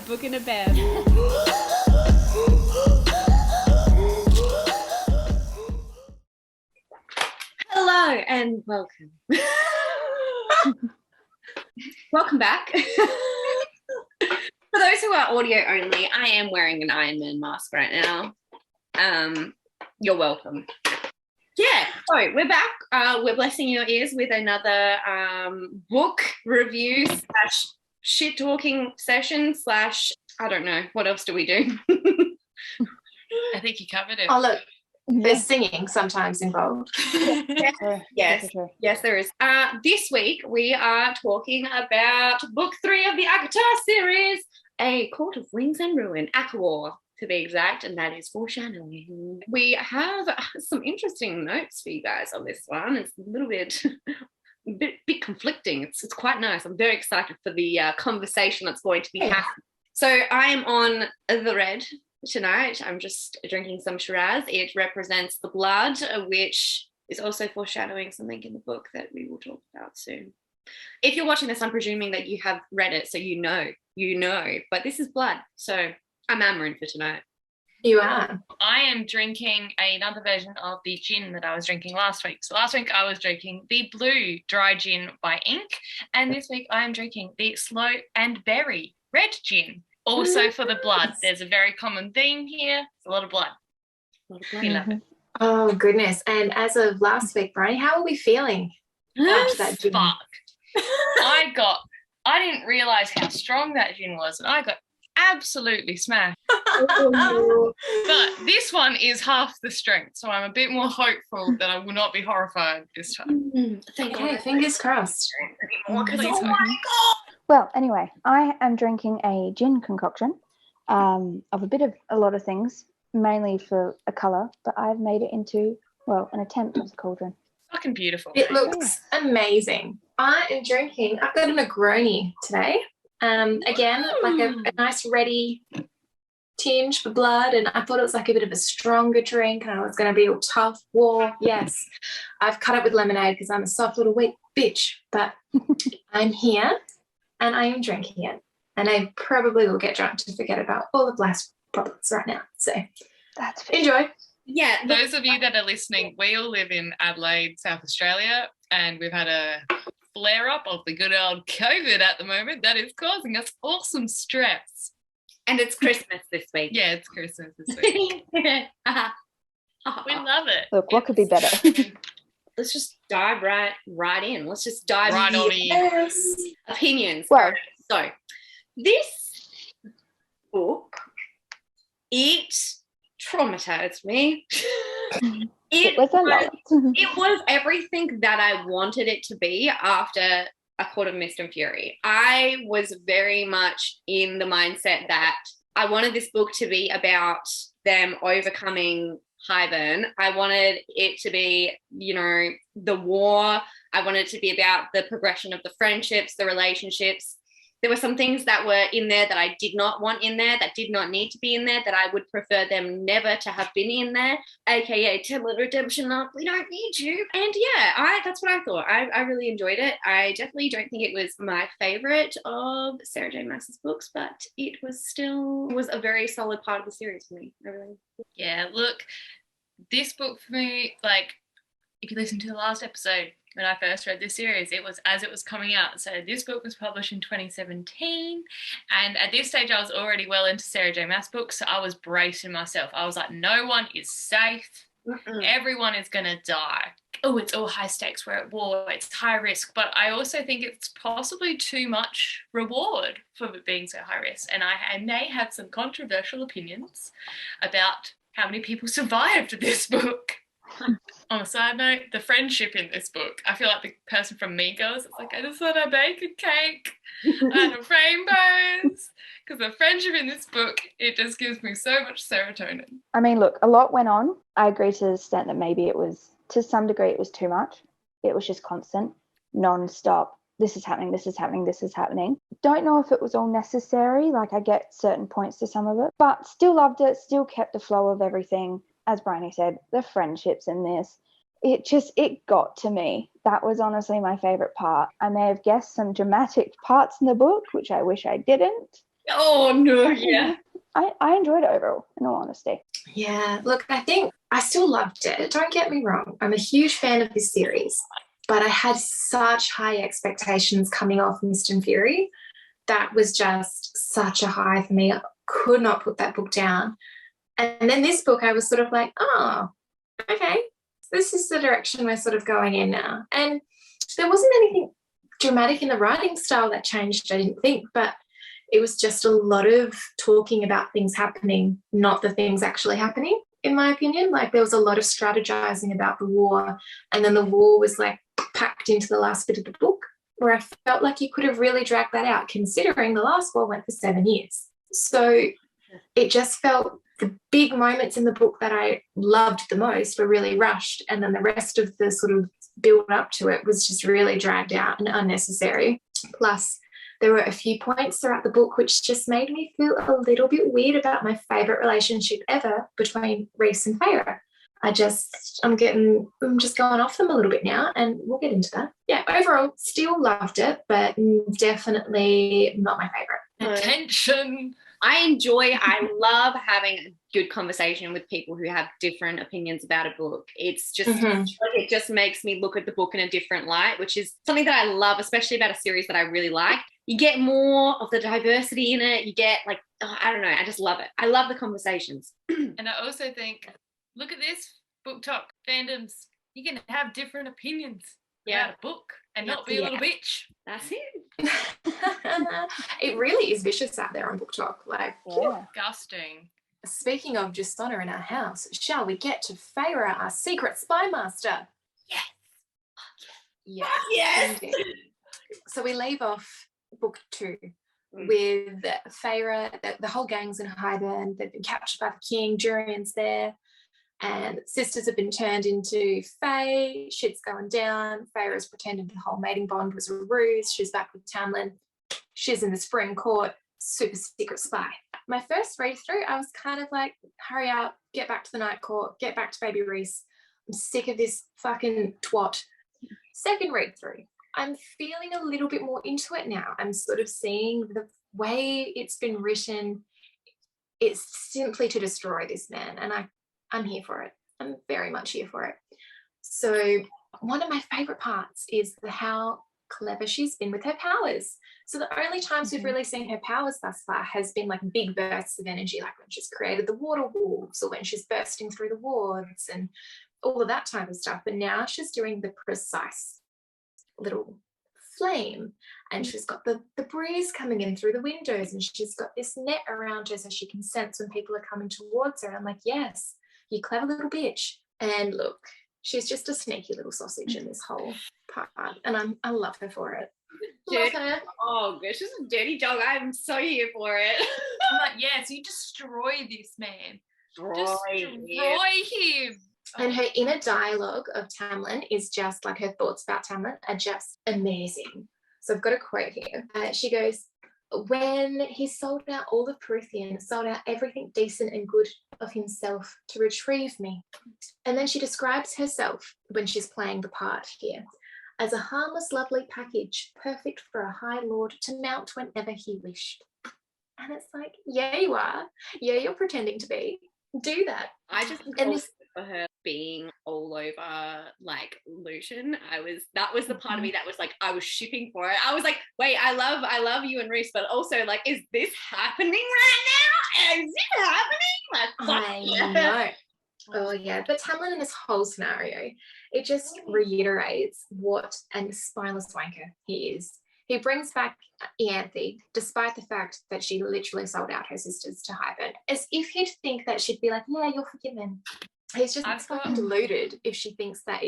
book in a bed. Hello and welcome. Welcome back. For those who are audio only, I am wearing an Iron Man mask right now. You're welcome. Yeah, so we're back. We're blessing your ears with another book review / shit talking session / I don't know. What else do we do? I think you covered it. Oh, look, there's singing sometimes involved. Yes, there is. This week we are talking about book 3 of the ACOTAR series, A Court of Wings and Ruin, ACOWAR to be exact, and that is foreshadowing. We have some interesting notes for you guys on this one. It's a little bit bit conflicting. It's quite nice. I'm very excited for the conversation that's going to be happening. So I am on the red tonight. I'm just drinking some Shiraz. It represents the blood, which is also foreshadowing something in the book that we will talk about soon. If you're watching this, I'm presuming that you have read it, so you know, but this is blood, so I'm hammering for tonight. You are. I am drinking another version of the gin that I was drinking last week. So last week I was drinking the blue dry gin by Ink, and this week I am drinking the slow and berry red gin. Also for the blood. There's a very common theme here. It's a lot of blood. We love it. Oh, goodness. And as of last week, Briony, how are we feeling after that gin? Fuck. I didn't realise how strong that gin was, and I got absolutely smashed. But this one is half the strength, so I'm a bit more hopeful that I will not be horrified this time. Thank you. Fingers crossed. Oh my God. Well, anyway, I am drinking a gin concoction of a lot of things, mainly for a colour, but I've made it into, well, an attempt of a cauldron. Fucking beautiful. It looks amazing. I am drinking, I've got a Negroni today. Again, like a nice ready tinge for blood, and I thought it was like a bit of a stronger drink, and I was going to be all tough, war. Yes, I've cut it with lemonade because I'm a soft little weak bitch, but I'm here. And I am drinking it. And I probably will get drunk to forget about all of life's problems right now. So that's fair. Enjoy. Yeah. Those of you that are listening, we all live in Adelaide, South Australia, and we've had a flare-up of the good old COVID at the moment that is causing us all some stress. And it's Christmas this week. Yeah, it's Christmas this week. We love it. Look, what could be better? Let's just dive right in. Let's just dive right on in. Yes. Opinions. Well, so this book, it traumatized me. It was a lot. It was everything that I wanted it to be after A Court of Mist and Fury. I was very much in the mindset that I wanted this book to be about them overcoming Hybern. I wanted it to be, the war. I wanted it to be about the progression of the friendships, the relationships. There were some things that were in there that I did not want in there, that did not need to be in there, that I would prefer them never to have been in there, aka Template Redemption Arc, we don't need you. And yeah, that's what I thought. I really enjoyed it. I definitely don't think it was my favourite of Sarah J. Maas's books, but it was a very solid part of the series for me. Yeah, look, this book for me, like, if you listen to the last episode, when I first read this series, it was as it was coming out. So this book was published in 2017. And at this stage, I was already well into Sarah J. Maas books. So I was bracing myself. I was like, no one is safe. Everyone is going to die. Oh, it's all high stakes. We're at war. It's high risk. But I also think it's possibly too much reward for it being so high risk. And I may have some controversial opinions about how many people survived this book. On a side note, the friendship in this book, I feel like the person from Mean Girls, it's like, I just want to bake a cake out of rainbows. Because the friendship in this book, it just gives me so much serotonin. I mean, look, a lot went on. I agree to the extent that maybe it was, to some degree, it was too much. It was just constant, non-stop. This is happening, this is happening, this is happening. Don't know if it was all necessary. Like, I get certain points to some of it, but still loved it, still kept the flow of everything. As Briony said, the friendships in this, it got to me. That was honestly my favourite part. I may have guessed some dramatic parts in the book, which I wish I didn't, Oh, no, yeah. I enjoyed it overall, in all honesty. Yeah, look, I think I still loved it. Don't get me wrong. I'm a huge fan of this series, but I had such high expectations coming off Mist and Fury. That was just such a high for me. I could not put that book down. And then this book, I was sort of like, oh, okay, this is the direction we're sort of going in now. And there wasn't anything dramatic in the writing style that changed, I didn't think, but it was just a lot of talking about things happening, not the things actually happening, in my opinion. Like there was a lot of strategizing about the war, and then the war was like packed into the last bit of the book, where I felt like you could have really dragged that out, considering the last war went for 7 years. So it just felt the big moments in the book that I loved the most were really rushed, and then the rest of the sort of build up to it was just really dragged out and unnecessary. Plus, there were a few points throughout the book which just made me feel a little bit weird about my favourite relationship ever between Reese and Feyre. I'm just going off them a little bit now, and we'll get into that. Yeah, overall, still loved it, but definitely not my favourite. Attention. I love having a good conversation with people who have different opinions about a book. It's just, it just makes me look at the book in a different light, which is something that I love, especially about a series that I really like. You get more of the diversity in it. You get like, I don't know, I just love it. I love the conversations. And I also think, look at this, book talk fandoms. You can have different opinions about a book and not be a little bitch. That's it. It really is vicious out there on Book Talk. Like, disgusting. Speaking of dishonor in our house, shall we get to Feyre, our secret spy master? Yes. Indeed. So we leave off book 2 with Feyre. The whole gang's in Highburn. They've been captured by the king. Jurian's there. And sisters have been turned into Fae. Shit's going down. Feyre's pretending the whole mating bond was a ruse. She's back with Tamlin. She's in the Spring Court. Super secret spy. My first read through, I was kind of like, hurry up, get back to the Night Court, get back to baby Reese. I'm sick of this fucking twat. Second read through, I'm feeling a little bit more into it now. I'm sort of seeing the way it's been written. It's simply to destroy this man, and I'm here for it. I'm very much here for it. So one of my favourite parts is how clever she's been with her powers. So the only times we've really seen her powers thus far has been like big bursts of energy, like when she's created the water wolves or when she's bursting through the wards and all of that type of stuff. But now she's doing the precise little flame, and she's got the breeze coming in through the windows, and she's got this net around her so she can sense when people are coming towards her. And I'm like, yes, you clever little bitch. And look, she's just a sneaky little sausage in this whole part, and I love her for it. Love her. Oh gosh, she's a dirty dog. I'm so here for it. I'm like, yes, you destroy this man. Destroy him. And her inner dialogue of Tamlin is just like, her thoughts about Tamlin are just amazing. So I've got a quote here. She goes, when he sold out all the Pruithian, sold out everything decent and good of himself to retrieve me. And then she describes herself, when she's playing the part here, as a harmless, lovely package, perfect for a high lord to mount whenever he wished. And it's like, yeah, you are. Yeah, you're pretending to be. Do that. I just for her being all over like Lucian. That was the part of me that was like, I was shipping for it. I was like, wait, I love you and Reese, but also like, is this happening right now? Is it happening? Like, I know. Oh yeah, but Tamlin in this whole scenario, it just reiterates what a spineless wanker he is. He brings back Ianthe, despite the fact that she literally sold out her sisters to Highburn, as if he'd think that she'd be like, yeah, you're forgiven. He's just fucking deluded if she thinks that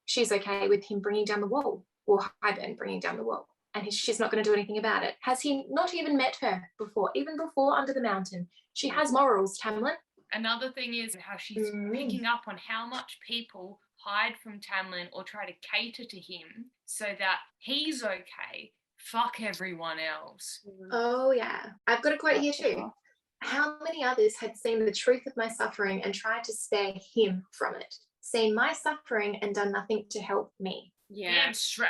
she's okay with him bringing down the wall, or Highburn bringing down the wall, and she's not going to do anything about it. Has he not even met her before, even before Under the Mountain? She has morals, Tamlin. Another thing is how she's picking up on how much people hide from Tamlin or try to cater to him so that he's okay. Fuck everyone else. Oh, yeah. I've got a quote here too. How many others had seen the truth of my suffering and tried to spare him from it? Seen my suffering and done nothing to help me. Yeah, straight.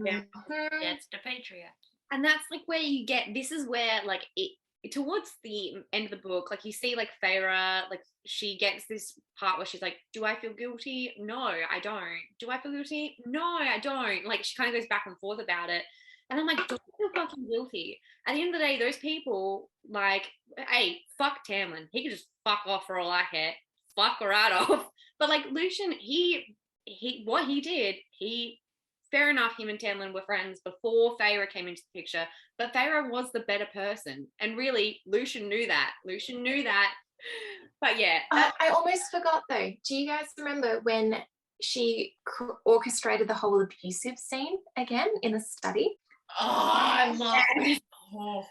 Yeah. That's the patriarchy. And that's like where you get, this is where like it, towards the end of the book, like you see like Feyre, like she gets this part where she's like, do I feel guilty? No, I don't. Do I feel guilty? No, I don't. Like she kind of goes back and forth about it. And I'm like, don't feel fucking guilty. At the end of the day, those people, like, hey, fuck Tamlin. He could just fuck off for all I care. Fuck her right off. But like Lucian, he what he did, fair enough, him and Tamlin were friends before Feyre came into the picture, but Feyre was the better person. And really, Lucian knew that. But yeah. I almost forgot though. Do you guys remember when she orchestrated the whole abusive scene again in the study? Oh, I love it. Oh.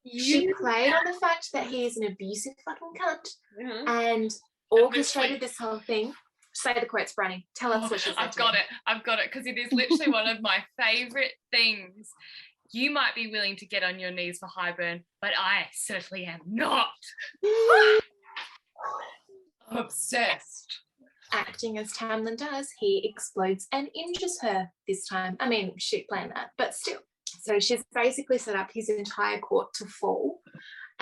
She played on the fact that he is an abusive fucking cunt and orchestrated this whole thing. Say the quotes, Briony. Tell us what she said. I've got it, because it is literally one of my favourite things. You might be willing to get on your knees for Highburn, but I certainly am not. Obsessed. Acting as Tamlin does, he explodes and injures her this time. I mean, she planned that, but still. So she's basically set up his entire court to fall.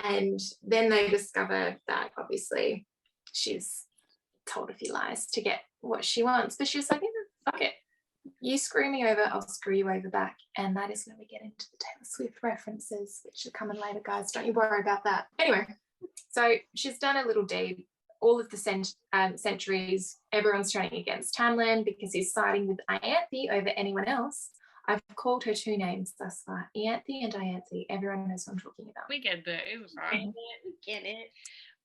And then they discover that obviously she's told a few lies to get what she wants. But she's like, fuck it. You screw me over, I'll screw you over back. And that is where we get into the Taylor Swift references, which are coming later, guys. Don't you worry about that. Anyway, so she's done a little deed. All of the centuries, everyone's turning against Tamlin because he's siding with Ianthe over anyone else. I've called her two names thus far, Ianthe and Ianthe. Everyone knows what I'm talking about. We get it. It was right. We get it.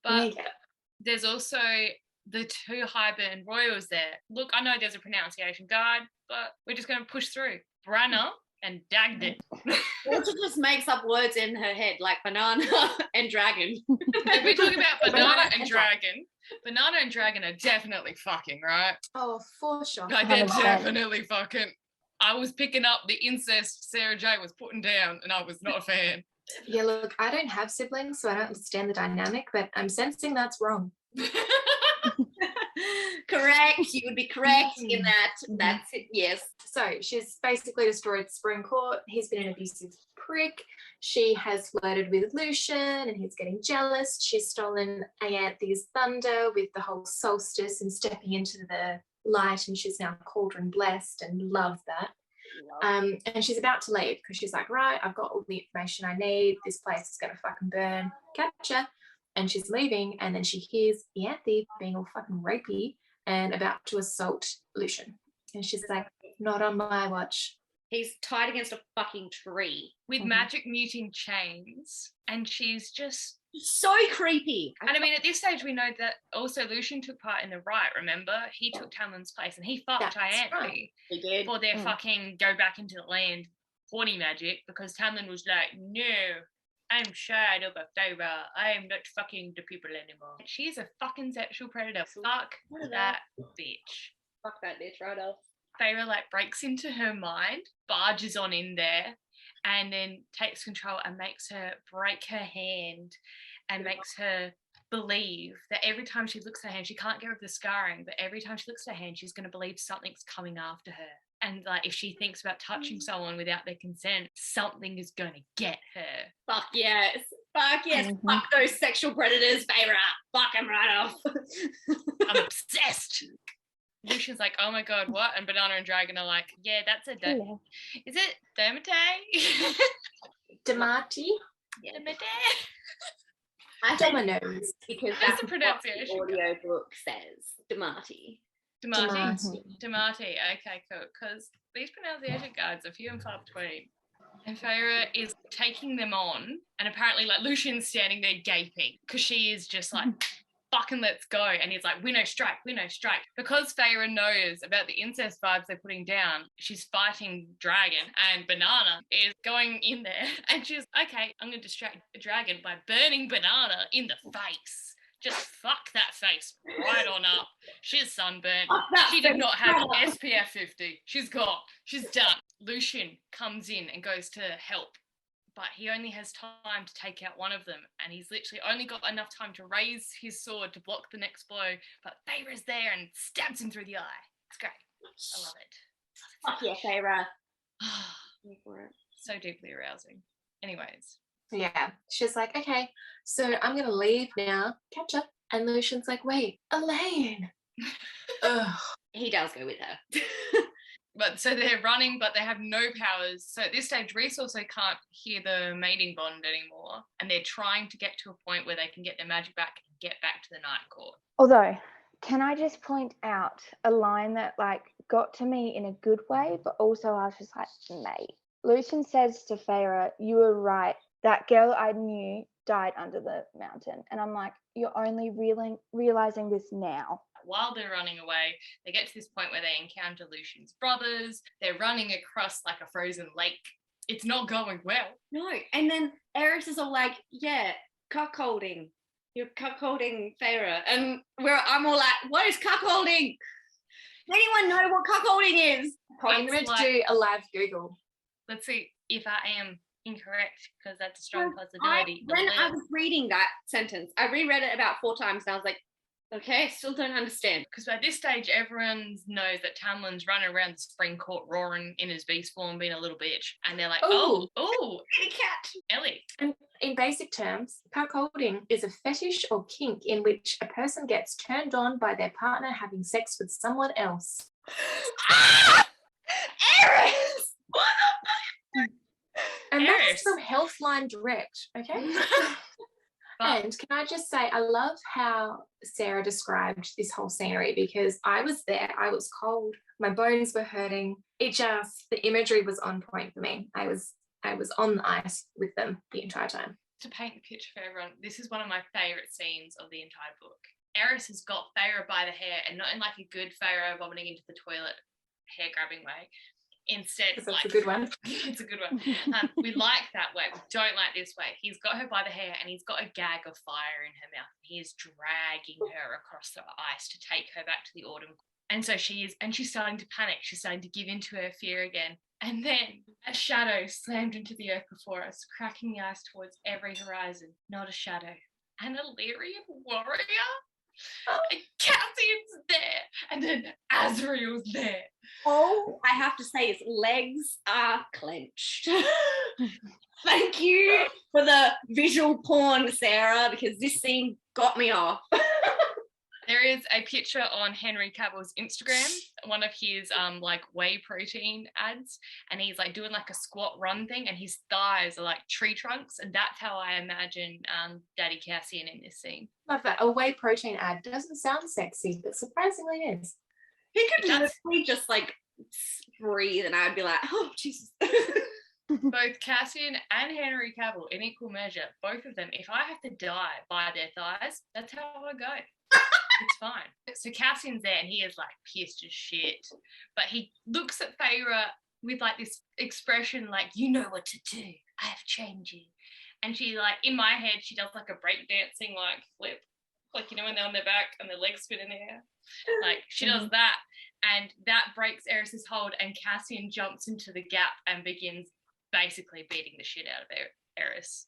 But there's also the two Highburn royals there. Look, I know there's a pronunciation guide, but we're just going to push through. Branna and Dagden. Walter just makes up words in her head like banana and dragon. If we're talking about banana and dragon, banana and dragon are definitely fucking, right? Oh, for sure. Like, they're definitely fucking. I was picking up the incest Sarah J was putting down, and I was not a fan. Yeah, look, I don't have siblings, so I don't understand the dynamic, but I'm sensing that's wrong. Correct. You would be correct in that. That's it. Yes. So she's basically destroyed Spring Court. He's been an abusive prick. She has flirted with Lucian and he's getting jealous. She's stolen Ianthe's thunder with the whole solstice and stepping into the light, and she's now cauldron blessed and love that. And she's about to leave because she's like, right, I've got all the information I need. This place is going to fucking burn. Catcha. And she's leaving, and then she hears Ianthe being all fucking rapey and about to assault Lucian. And she's like, not on my watch. He's tied against a fucking tree. With magic muting chains, and she's just so creepy. And I mean, at this stage, we know that also Lucian took part in the riot, remember? He took Tamlin's place, and he fucked Ianthe. Right. He did. For their fucking go back into the land horny magic, because Tamlin was like, no, I'm shy of a Feyre. I am not fucking the people anymore. She's a fucking sexual predator. Fuck that bitch. Fuck that bitch right off. Feyre like breaks into her mind, barges on in there, and then takes control and makes her break her hand and makes her believe that every time she looks at her hand, she can't get rid of the scarring, but every time she looks at her hand, she's going to believe something's coming after her. And like, if she thinks about touching someone without their consent, something is going to get her. Fuck yes. Fuck yes. Fuck those sexual predators, Feyre. Fuck them right off. I'm obsessed. Lucian's like, oh my god, what? And Banana and Dragon are like, yeah, that's a is it Dermate? Damati? Yeah. Dermate? I don't know because that's the pronunciation. What the audio book says. Damati. Damati. Okay, cool. Because these pronunciation guides are few and far between. And Feyre is taking them on, and apparently, like, Lucian's standing there gaping because she is just like, fucking let's go. And he's like, we no strike. Because Feyre knows about the incest vibes they're putting down, she's fighting Dragon, and Banana is going in there, and she's, okay, I'm going to distract Dragon by burning Banana in the face. Just fuck that face right on up. She's sunburnt. She did not have SPF 50. She's gone. She's done. Lucian comes in and goes to help, but he only has time to take out one of them, and he's literally only got enough time to raise his sword to block the next blow, but Feyre's there and stabs him through the eye. It's great. I love it. Fuck yeah, Feyre. So deeply arousing. Anyways. Yeah. She's like, okay, so I'm going to leave now. Catch up. And Lucian's like, wait, Elaine. Ugh. He does go with her. But so they're running, but they have no powers. So at this stage, Reese also can't hear the mating bond anymore. And they're trying to get to a point where they can get their magic back and get back to the Night Court. Although, can I just point out a line that like got to me in a good way, but also I was just like, mate. Lucian says to Feyre, you were right. That girl I knew died under the mountain. And I'm like, you're only realizing this now. While they're running away, they get to this point where they encounter Lucian's brothers. They're running across like a frozen lake. It's not going well. No. And then Eris is all like, yeah, cuckolding. You're cuckolding Feyre. And I'm all like, what is cuckolding? Does anyone know what cuckolding is? I'm going to do a live Google. Let's see if I am incorrect, because that's a strong possibility. When I was reading that sentence, I reread it about 4 times and I was like, okay, still don't understand. Because by this stage, everyone knows that Tamlin's running around the spring court roaring in his beast form, being a little bitch. And they're like, oh, kitty cat. Ellie. And in basic terms, cuckolding is a fetish or kink in which a person gets turned on by their partner having sex with someone else. Eris! What the And that's from Healthline Direct, okay? And can I just say, I love how Sarah described this whole scenery, because I was there, I was cold, my bones were hurting. The imagery was on point for me. I was on the ice with them the entire time. To paint the picture for everyone, this is one of my favourite scenes of the entire book. Eris has got Feyre by the hair, and not in like a good Feyre vomiting into the toilet hair grabbing way. Instead, that's a good one. It's a good one. We like that way. We don't like this way. He's got her by the hair and he's got a gag of fire in her mouth. He is dragging her across the ice to take her back to the autumn. And so she's starting to panic. She's starting to give in to her fear again. And then a shadow slammed into the earth before us, cracking the ice towards every horizon. Not a shadow. An Illyrian warrior? And Cassian's there, and then Azriel's there. Oh, I have to say his legs are clenched. Thank you for the visual porn, Sarah, because this scene got me off. There is a picture on Henry Cavill's Instagram, one of his like whey protein ads, and he's like doing like a squat run thing, and his thighs are like tree trunks, and that's how I imagine Daddy Cassian in this scene. Love that. A whey protein ad doesn't sound sexy, but surprisingly it is. He could literally just like breathe, and I'd be like, oh Jesus. Both Cassian and Henry Cavill, in equal measure, both of them, if I have to die by their thighs, that's how I go. It's fine. So Cassian's there and he is like pissed as shit. But he looks at Feyre with like this expression like, you know what to do. I have trained you. And she like, in my head, she does like a breakdancing like flip. Like, you know, when they're on their back and their legs spin in the air. Like, she does that. And that breaks Eris's hold, and Cassian jumps into the gap and begins basically beating the shit out of Eris.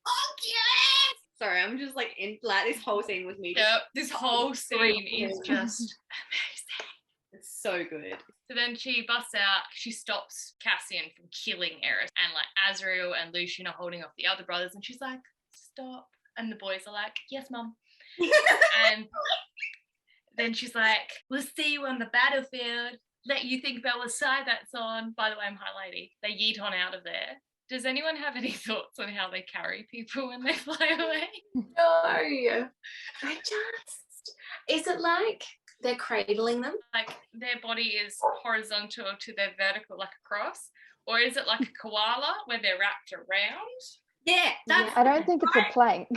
Oh, yes! Sorry, I'm just like in like this whole scene with me. Yep, this whole scene is just amazing. It's so good. So then she busts out, she stops Cassian from killing Eris, and like Azriel and Lucian are holding off the other brothers, and she's like, stop. And the boys are like, yes, mum. And then she's like, we'll see you on the battlefield. Let you think about what side that's on. By the way, I'm High Lady. They yeet on out of there. Does anyone have any thoughts on how they carry people when they fly away? No. Is it like they're cradling them? Like their body is horizontal to their vertical like a cross? Or is it like a koala where they're wrapped around? Yeah, that's... I don't think it's a plank.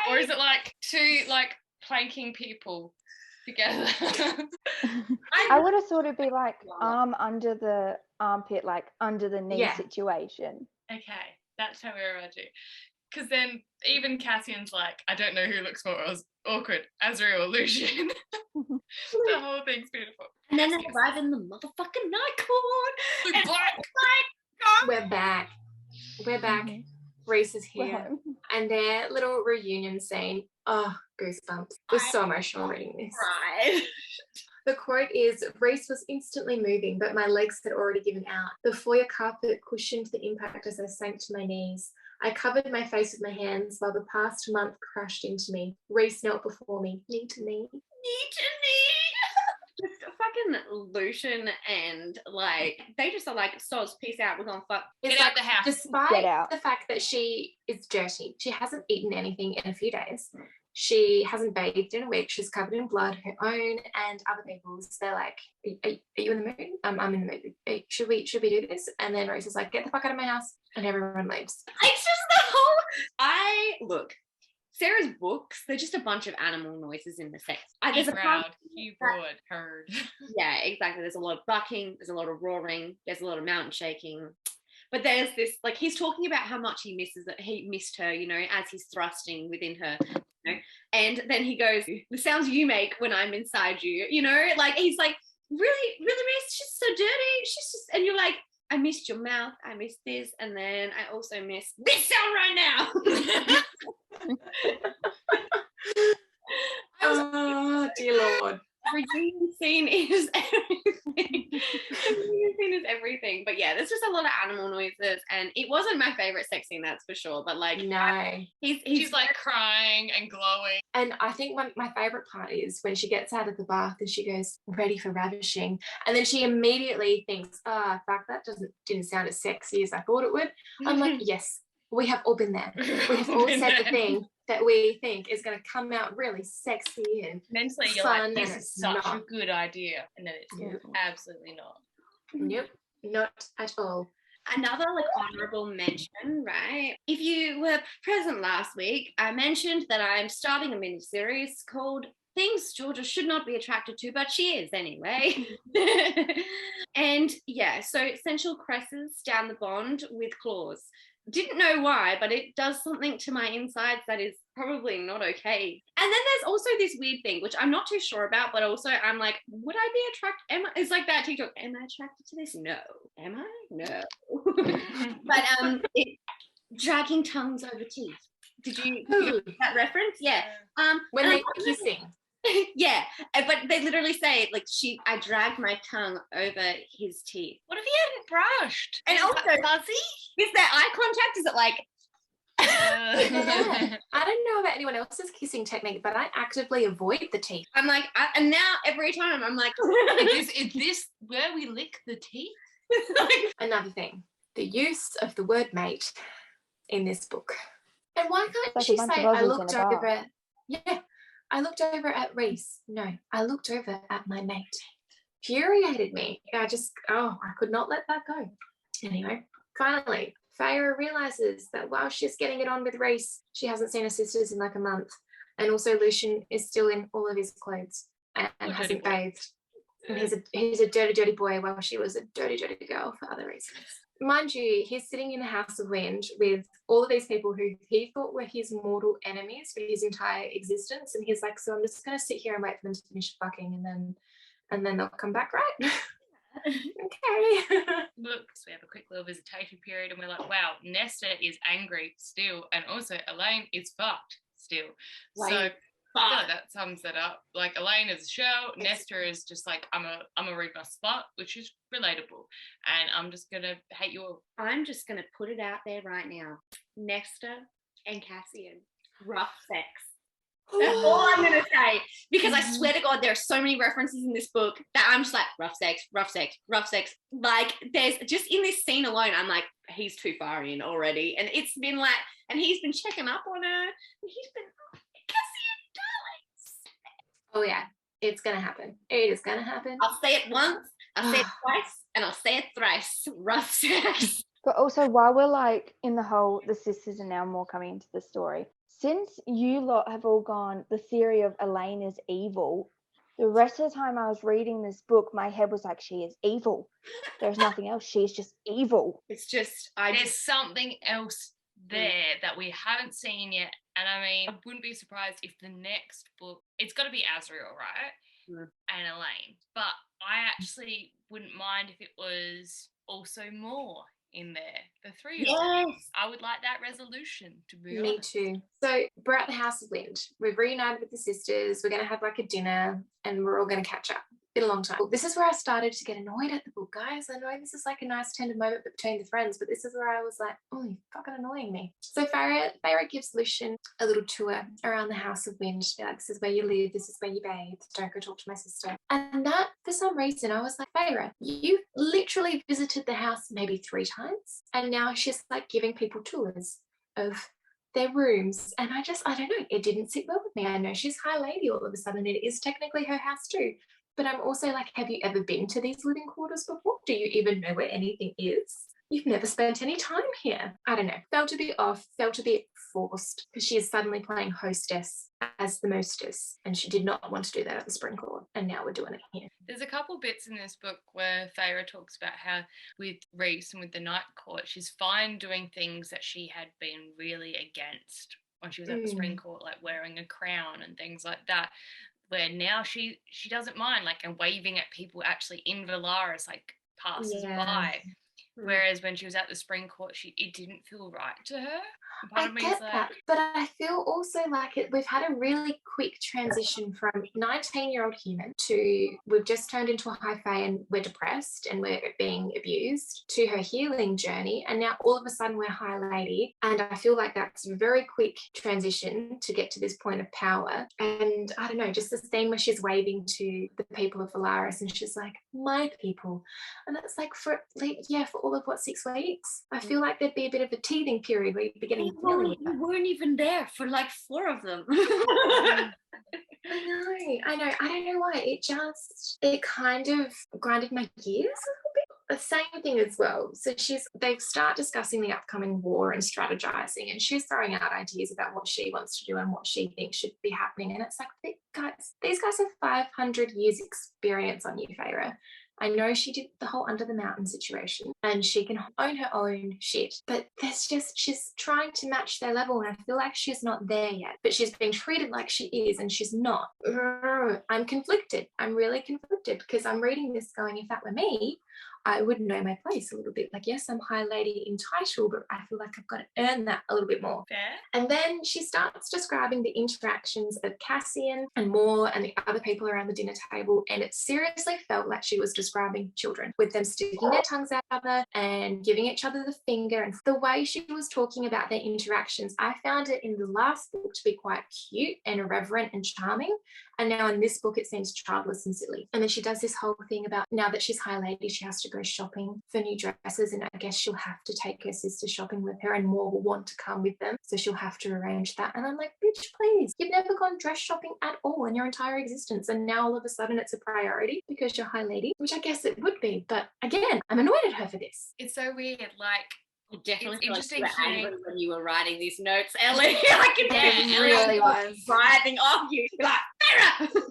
Or is it like two like planking people together? I would have thought it'd be like arm under the armpit, like under the knee situation. Okay, that's how we're about to. Because then even Cassian's like, I don't know who looks more awkward, Azriel or Lucian. The whole thing's beautiful. And then they arrive in the motherfucking Night Court. We're back. We're back. Mm-hmm. Reese is here. And their little reunion scene. Oh, goosebumps. It was so emotional reading this. Right. The quote is, Reese was instantly moving, but my legs had already given out. The foyer carpet cushioned the impact as I sank to my knees. I covered my face with my hands while the past month crashed into me. Reese knelt before me, knee to knee. Knee to knee. Just fucking Lucian and like they just are like, soz, peace out, we're gonna fuck. Get out the house. Despite the fact that she is dirty, she hasn't eaten anything in a few days. She hasn't bathed in a week. She's covered in blood, her own and other people's. They're like, are you in the mood? I'm in the mood. Should we do this? And then Rose is like, get the fuck out of my house. And everyone leaves. It's just the whole... Look, Sarah's books, they're just a bunch of animal noises in the sex. There's a keyboard, herd. Yeah, exactly. There's a lot of bucking. There's a lot of roaring. There's a lot of mountain shaking. But there's this, like, he's talking about how much he missed her, you know, as he's thrusting within her, you know, and then he goes, the sounds you make when I'm inside you, you know, like, he's like, really, Miss, she's so dirty, she's just, and you're like, I missed your mouth, I missed this, and then I also miss this sound right now. Oh, dear Lord. Reunion scene is everything. Reunion scene is everything. But yeah, there's just a lot of animal noises, and it wasn't my favorite sex scene, that's for sure. But like, no, she's like crying and glowing. And I think my favorite part is when she gets out of the bath and she goes, ready for ravishing, and then she immediately thinks, fuck, that didn't sound as sexy as I thought it would. I'm like, yes, we have all been there. We have all said the thing that we think is going to come out really sexy and mentally you're fun, like, this is such a good idea, and then it's absolutely not. Nope, not at all. Another like honorable mention, right? If you were present last week, I mentioned that I'm starting a mini series called Things Georgia Should Not Be Attracted to, but She Is Anyway. And yeah, so Sensual Cresses down the bond with claws. Didn't know why, but it does something to my insides that is probably not okay. And then there's also this weird thing, which I'm not too sure about, but also I'm like, would I be attracted? It's like that TikTok, am I attracted to this? No. Am I? No. But dragging tongues over teeth. Did you get that reference? Yeah. When they're kissing. Yeah, but they literally say like I dragged my tongue over his teeth. What if he hadn't brushed? And also, fuzzy? Is there eye contact? Is it like? I don't know about anyone else's kissing technique, but I actively avoid the teeth. I'm like, and now every time I'm like, is this where we lick the teeth? Another thing, the use of the word mate in this book. And why can't she say, I looked over? Yeah. I looked over at Reese. No, I looked over at my mate. Infuriated me. I could not let that go. Anyway, finally, Feyre realizes that while she's getting it on with Reese, she hasn't seen her sisters in like a month. And also Lucian is still in all of his clothes and hasn't bathed. And he's a dirty, dirty boy while she was a dirty, dirty girl for other reasons. Mind you, he's sitting in a house of wind with all of these people who he thought were his mortal enemies for his entire existence. And he's like, so I'm just going to sit here and wait for them to finish fucking and then they'll come back, right? Okay. Look, so we have a quick little visitation period and we're like, wow, Nesta is angry still. And also Elaine is fucked still. So I feel like that sums it up. Like Elaine is a shell. Nesta is just like, I'm a read my spot, which is relatable. And I'm just gonna hate you all. I'm just gonna put it out there right now. Nesta and Cassian, rough sex. That's all I'm gonna say. Because I swear to God, there are so many references in this book that I'm just like, rough sex, rough sex, rough sex. Like there's just in this scene alone, I'm like, he's too far in already. And it's been like, and he's been checking up on her. And he's been, oh yeah, it's gonna happen. It is gonna happen. I'll say it once, I'll say it twice, and I'll say it thrice. Rough sex. But also, while we're like in the whole, the sisters are now more coming into the story. Since you lot have all gone the theory of Elaine is evil, the rest of the time I was reading this book, my head was like, she is evil. There's nothing else. She's just evil. It's just, there's something else there that we haven't seen yet. And I mean, I wouldn't be surprised if the next book, it's got to be Azriel, right? Mm. And Elaine. But I actually wouldn't mind if it was also more in there. The three of them. I would like that resolution, to be honest. Me too. So we're at the House of Wind. We've reunited with the sisters. We're going to have like a dinner and we're all going to catch up. been a long time. This is where I started to get annoyed at the book, guys. I know this is like a nice tender moment between the friends, but this is where I was like, oh, you're fucking annoying me. So Feyre gives Lucian a little tour around the House of Wind. She's like, this is where you live, this is where you bathe, don't go talk to my sister. And that, for some reason, I was like, Feyre, you literally visited the house maybe 3 times, and now she's like giving people tours of their rooms, and I don't know, it didn't sit well with me. I know she's high lady all of a sudden, it is technically her house too, but I'm also like, have you ever been to these living quarters before? Do you even know where anything is? You've never spent any time here. I don't know, felt a bit off, felt a bit forced, because she is suddenly playing hostess as the mostess, and she did not want to do that at the Spring Court, and now we're doing it here. There's a couple bits in this book where Feyre talks about how with Rhys and with the Night Court, she's fine doing things that she had been really against when she was at the Spring Court, like wearing a crown and things like that, where now she doesn't mind, like, and waving at people actually in Valaris, like passers by. Whereas when she was at the Spring Court, it didn't feel right to her. I get that, but I feel also like we've had a really quick transition from 19-year-old human to we've just turned into a high fae and we're depressed and we're being abused, to her healing journey, and now all of a sudden we're high lady, and I feel like that's a very quick transition to get to this point of power. And I don't know, just the scene where she's waving to the people of Valaris and she's like, my people, and that's like for all of 6 weeks. I feel like there'd be a bit of a teething period where you'd be getting you weren't even there for like 4 of them. I know. I don't know why. It kind of grinded my gears a little bit. The same thing as well. So they start discussing the upcoming war and strategizing, and she's throwing out ideas about what she wants to do and what she thinks should be happening. And it's like, these guys have 500 years experience on you, Feyre. I know she did the whole under the mountain situation and she can own her own shit, but she's trying to match their level, and I feel like she's not there yet, but she's being treated like she is and she's not. I'm conflicted. I'm really conflicted, because I'm reading this going, if that were me, I would know my place a little bit. Like, yes, I'm high lady in title, but I feel like I've got to earn that a little bit more. Fair. And then she starts describing the interactions of Cassian and Moore and the other people around the dinner table, and it seriously felt like she was describing children, with them sticking their tongues out at each other and giving each other the finger. And the way she was talking about their interactions, I found it in the last book to be quite cute and irreverent and charming, and now in this book it seems childless and silly. And then she does this whole thing about now that she's high lady, she has to go shopping for new dresses, and I guess she'll have to take her sister shopping with her, and Moore will want to come with them, so she'll have to arrange that. And I'm like, bitch, please, you've never gone dress shopping at all in your entire existence, and now all of a sudden it's a priority because you're high lady, which I guess it would be, but again, I'm annoyed at her for this. It's so weird, like, I definitely feel like you interesting were angry when you were writing these notes, Ellie. I could Ellie really was writhing off you. You're like, Sarah!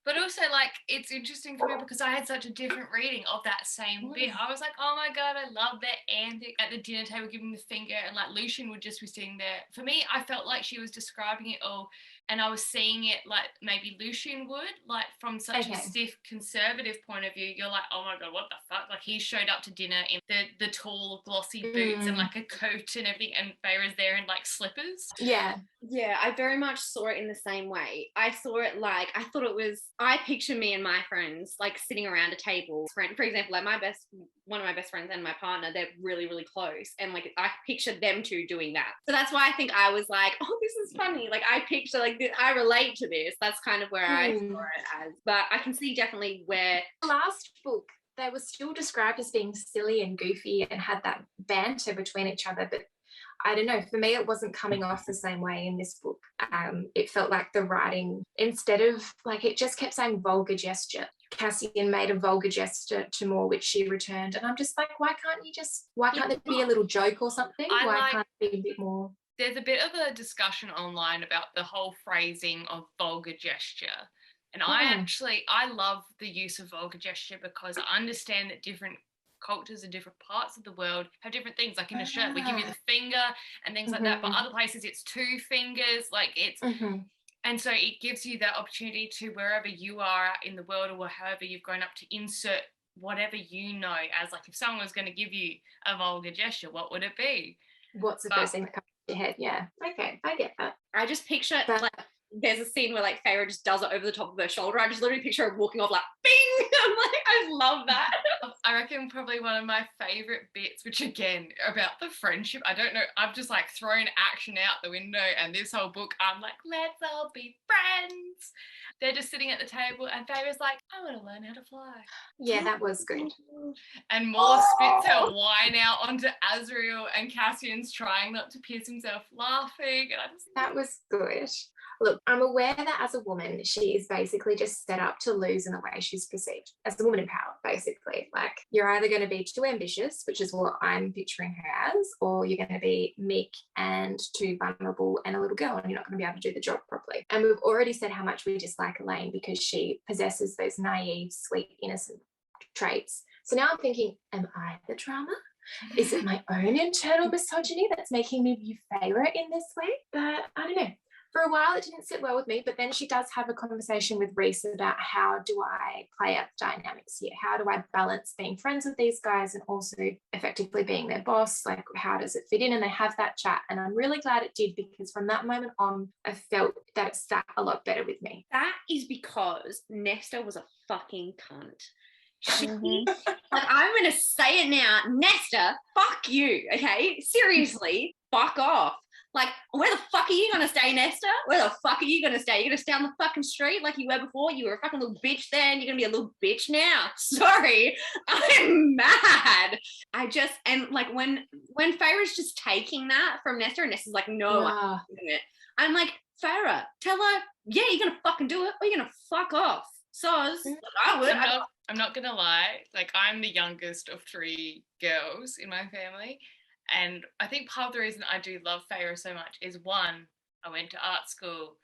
But also, like, it's interesting for me because I had such a different reading of that same bit. I was like, oh my God, I love that antic at the dinner table giving the finger, and like Lucian would just be sitting there. For me, I felt like she was describing it all, and I was seeing it like maybe Lucian would, like from such a stiff conservative point of view. You're like, oh my God, what the fuck? Like, he showed up to dinner in the tall glossy boots and like a coat and everything, and Feyre's there in like slippers. Yeah, I very much saw it in the same way. I saw it like, I picture me and my friends like sitting around a table. For example, like one of my best friends and my partner, they're really, really close, and like I pictured them two doing that. So that's why I think I was like, oh, this is funny. Like, I picture like this, I relate to this. That's kind of where I saw it as. But I can see definitely where last book they were still described as being silly and goofy and had that banter between each other, but I don't know, for me it wasn't coming off the same way in this book. It felt like the writing, instead of like, it just kept saying vulgar gesture. Cassian made a vulgar gesture to Moore, which she returned, and I'm just like, why can't there be a little joke or something? Why can't it be a bit more? There's a bit of a discussion online about the whole phrasing of vulgar gesture. And I love the use of vulgar gesture because I understand that different cultures and different parts of the world have different things. Like in a shirt, we give you the finger and things like that. But other places, it's 2 fingers. Like it's, and so it gives you that opportunity to, wherever you are in the world or however you've grown up, to insert whatever you know as, like, if someone was going to give you a vulgar gesture, what would it be? What's the first thing that comes to your head? Yeah. Okay, I get that. I just picture like there's a scene where like Feyre just does it over the top of her shoulder. I just literally picture her walking off like, bing. I'm like, I love that. I reckon probably one of my favourite bits, which again, about the friendship, I don't know, I've just like thrown action out the window, and this whole book, I'm like, let's all be friends. They're just sitting at the table and Feyre's like, I want to learn how to fly. Yeah, that was good. And Maud spits her wine out onto Azriel, and Cassian's trying not to piss himself laughing. And That was good. Look, I'm aware that as a woman, she is basically just set up to lose in the way she's perceived as a woman in power, basically. Like, you're either going to be too ambitious, which is what I'm picturing her as, or you're going to be meek and too vulnerable and a little girl, and you're not going to be able to do the job properly. And we've already said how much we dislike Elaine because she possesses those naive, sweet, innocent traits. So now I'm thinking, am I the drama? Is it my own internal misogyny that's making me view Feyre in this way? But I don't know. For a while, it didn't sit well with me, but then she does have a conversation with Rhys about how do I play out the dynamics here? How do I balance being friends with these guys and also effectively being their boss? Like, how does it fit in? And they have that chat. And I'm really glad it did, because from that moment on, I felt that it sat a lot better with me. That is because Nesta was a fucking cunt. Like, I'm going to say it now. Nesta, fuck you, okay? Seriously, fuck off. Like, where the fuck are you going to stay, Nesta? Where the fuck are you going to stay? You're going to stay on the fucking street like you were before? You were a fucking little bitch then. You're going to be a little bitch now. Sorry. I'm mad. And like when Feyre's just taking that from Nesta, and Nesta's like, no, I'm not doing it. I'm like, Feyre, tell her, yeah, you're going to fucking do it, or you're going to fuck off. Soz, I would. I'm not going to lie. Like, I'm the youngest of 3 girls in my family. And I think part of the reason I do love Feyre so much is, 1, I went to art school,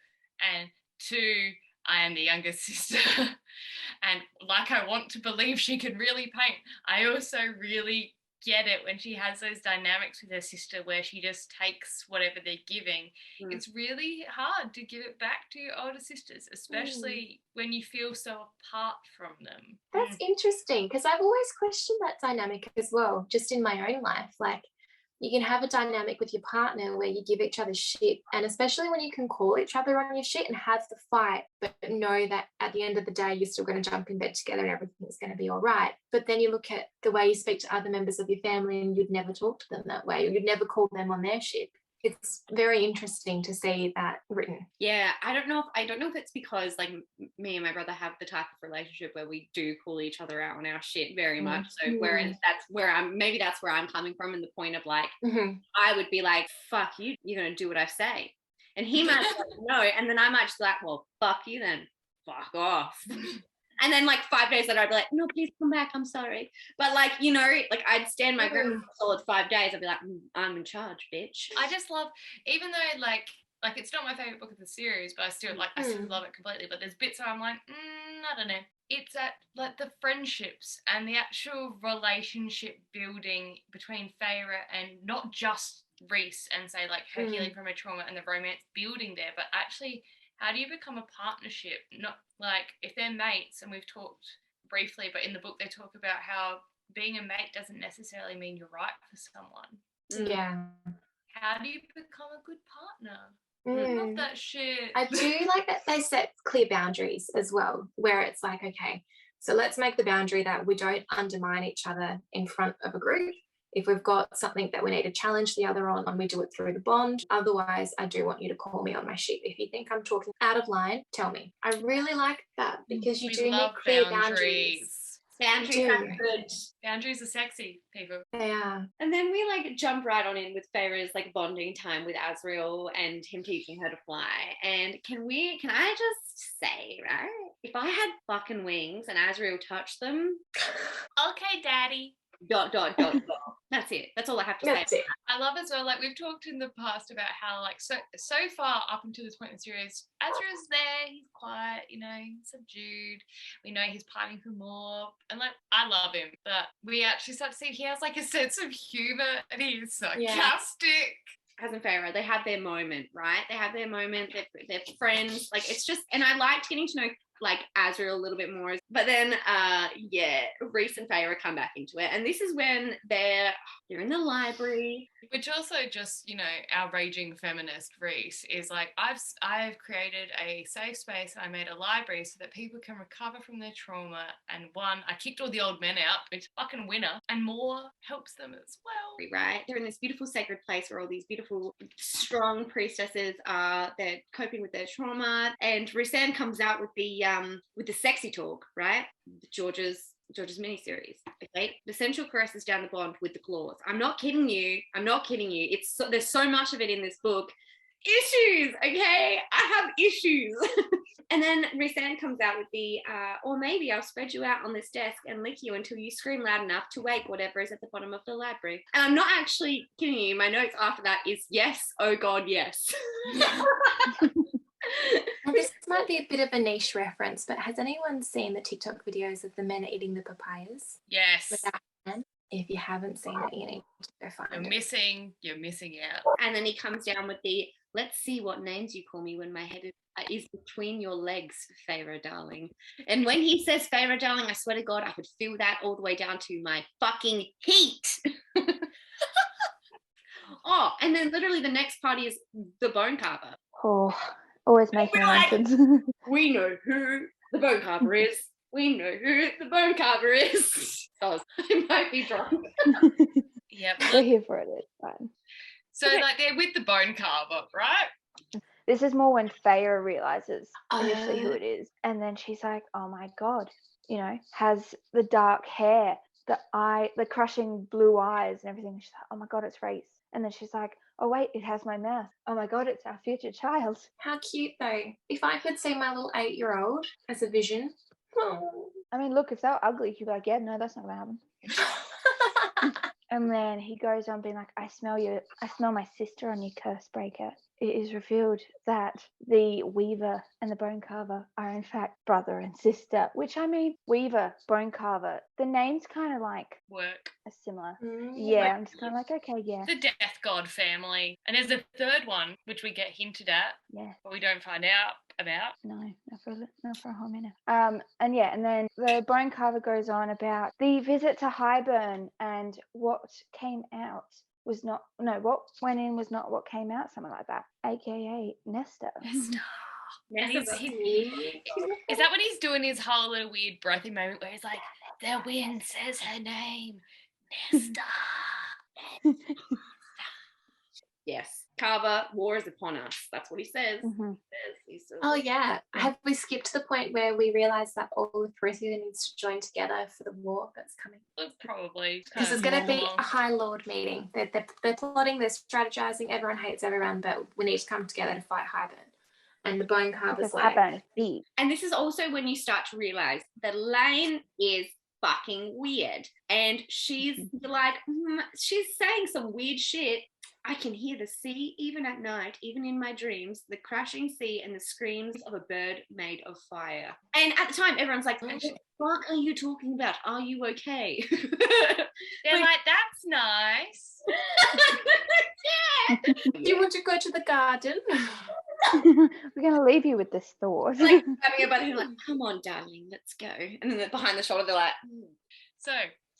and 2, I am the youngest sister. And like, I want to believe she can really paint, I also really get it when she has those dynamics with her sister where she just takes whatever they're giving. It's really hard to give it back to your older sisters, especially when you feel so apart from them. That's interesting, because I've always questioned that dynamic as well, just in my own life. Like, you can have a dynamic with your partner where you give each other shit, and especially when you can call each other on your shit and have the fight, but know that at the end of the day, you're still going to jump in bed together and everything's going to be all right. But then you look at the way you speak to other members of your family and you'd never talk to them that way, or you'd never call them on their shit. It's very interesting to see that written. Yeah, I don't know if it's because like me and my brother have the type of relationship where we do call each other out on our shit very much. So whereas that's where I'm coming from, in the point of like, I would be like, fuck you, you're gonna do what I say. And he might be like, no, and then I might just be like, well, fuck you then. Fuck off. And then like 5 days later, I'd be like, no, please come back, I'm sorry. But like, you know, like I'd stand my ground for a solid 5 days. I'd be like, I'm in charge, bitch. I just love, even though like it's not my favorite book of the series, but I still love it completely. But there's bits where I'm like, I don't know. It's at like the friendships and the actual relationship building between Feyre and not just Rhys, and say like her healing from her trauma and the romance building there, but actually, how do you become a partnership? Not like if they're mates, and we've talked briefly, but in the book they talk about how being a mate doesn't necessarily mean you're right for someone. Yeah. How do you become a good partner? I love that shit. I do like that they set clear boundaries as well, where it's like, okay, so let's make the boundary that we don't undermine each other in front of a group. If we've got something that we need to challenge the other on, we do it through the bond. Otherwise, I do want you to call me on my shit. If you think I'm talking out of line, tell me. I really like that, because you do need clear boundaries. Boundaries are good. Boundaries are sexy, people. They are. And then we like jump right on in with Feyre's like bonding time with Azriel and him teaching her to fly. And can I just say, right? If I had fucking wings and Azriel touched them. Okay, daddy. ... That's it. That's all I have to say. I love as well, like we've talked in the past about how like so far up until this point in the series, Azriel's there, he's quiet, you know, subdued. We know he's pining for more, and like I love him, but we actually start to see he has like a sense of humour and he's sarcastic. Hasn't Feyre, they have their moment, right? They have their moment, they're friends. Like it's just, and I liked getting to know like Azriel a little bit more. But then, Reese and Feyre come back into it. And this is when they're in the library. Which also just, you know, our raging feminist Reese is like, I've created a safe space. I made a library so that people can recover from their trauma. And one, I kicked all the old men out, which fucking winner, and more helps them as well. Right? They're in this beautiful sacred place where all these beautiful, strong priestesses are. They're coping with their trauma. And Rhysand comes out with the sexy talk, right? George's miniseries. Okay, the sensual caresses down the blonde with the claws. I'm not kidding you. There's so much of it in this book. Issues, okay? I have issues. And then Rhysand comes out with or maybe I'll spread you out on this desk and lick you until you scream loud enough to wake whatever is at the bottom of the library. And I'm not actually kidding you. My notes after that is yes, oh God, yes. Well, this might be a bit of a niche reference, but has anyone seen the TikTok videos of the men eating the papayas? Yes. Without hand? If you haven't seen it, you need to go find it. You're missing out. And then he comes down with let's see what names you call me when my head is between your legs, Feyre, darling. And when he says Feyre, darling, I swear to God, I could feel that all the way down to my fucking heat. Oh, and then literally the next party is the bone carver. Oh, always making an entrance. We know who the bone carver is. We know who the bone carver is. Oh, I might be drunk. Yep. We're here for it. It's fine. So, like, they're with the bone carver, right? This is more when Feyre realizes initially who it is. And then she's like, oh my God, you know, has the dark hair, the crushing blue eyes and everything. She's like, oh my God, it's Reese. And then she's like, oh wait, it has my mouth. Oh my God, it's our future child. How cute though. If I could see my little 8-year-old as a vision. Oh. I mean, look, if they're ugly, you'd be like, yeah, no, that's not going to happen. And then he goes on being like, I smell my sister on your curse breaker. It is revealed that the Weaver and the Bone Carver are in fact brother and sister, which I mean, Weaver, Bone Carver, the names kind of like work. Are similar. Yeah, I'm just kind of like, okay, yeah. The Death God family. And there's a third one, which we get hinted at. Yeah. But we don't find out about. No, not for a whole minute. And then the Bone Carver goes on about the visit to Highburn and what came out was not, no, what went in was not what came out, something like that, aka Nesta. And is that when he's doing his whole little weird breathy moment where he's like, the wind says her name, Nesta. Yes. Carver, war is upon us. That's what he says. Mm-hmm. Oh, yeah. Have we skipped to the point where we realise that all of Peruthia needs to join together for the war that's coming? Probably. Because there's going to be a High Lord meeting. They're plotting, they're strategizing, everyone hates everyone, but we need to come together to fight Highburn. And the Bone Carver's like... Highburn is big. And this is also when you start to realise that Lane is fucking weird. And she's like, she's saying some weird shit. I can hear the sea even at night, even in my dreams, the crashing sea and the screams of a bird made of fire. And at the time, everyone's like, what are you talking about? Are you okay? They're like, that's nice. Yeah. Do you want to go to the garden? We're going to leave you with this thought. Like, having a buddy, like, come on, darling, let's go. And then behind the shoulder, they're like, So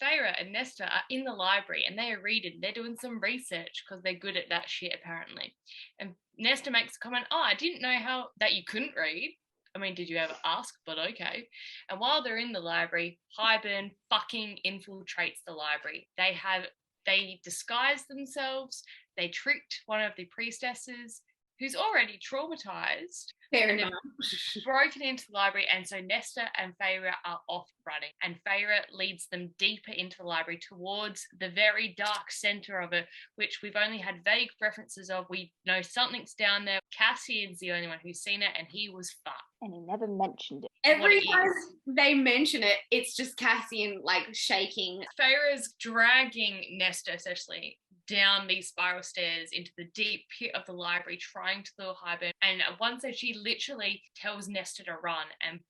Feyre and Nesta are in the library and they are reading. They're doing some research because they're good at that shit, apparently. And Nesta makes a comment, I didn't know that you couldn't read. I mean, did you ever ask? But okay. And while they're in the library, Highburn fucking infiltrates the library. They disguise themselves. They tricked one of the priestesses who's already traumatized. fair enough. Broken into the library, and so Nesta and Feyre are off running, and Feyre leads them deeper into the library towards the very dark centre of it, which we've only had vague references of. We know something's down there. Cassian's the only one who's seen it, and he was fucked. And he never mentioned it. Every time they mention it, it's just Cassian, like, shaking. Feyre's dragging Nesta, essentially, down these spiral stairs into the deep pit of the library, trying to lure Highburn. And at one stage, she literally tells Nesta to run and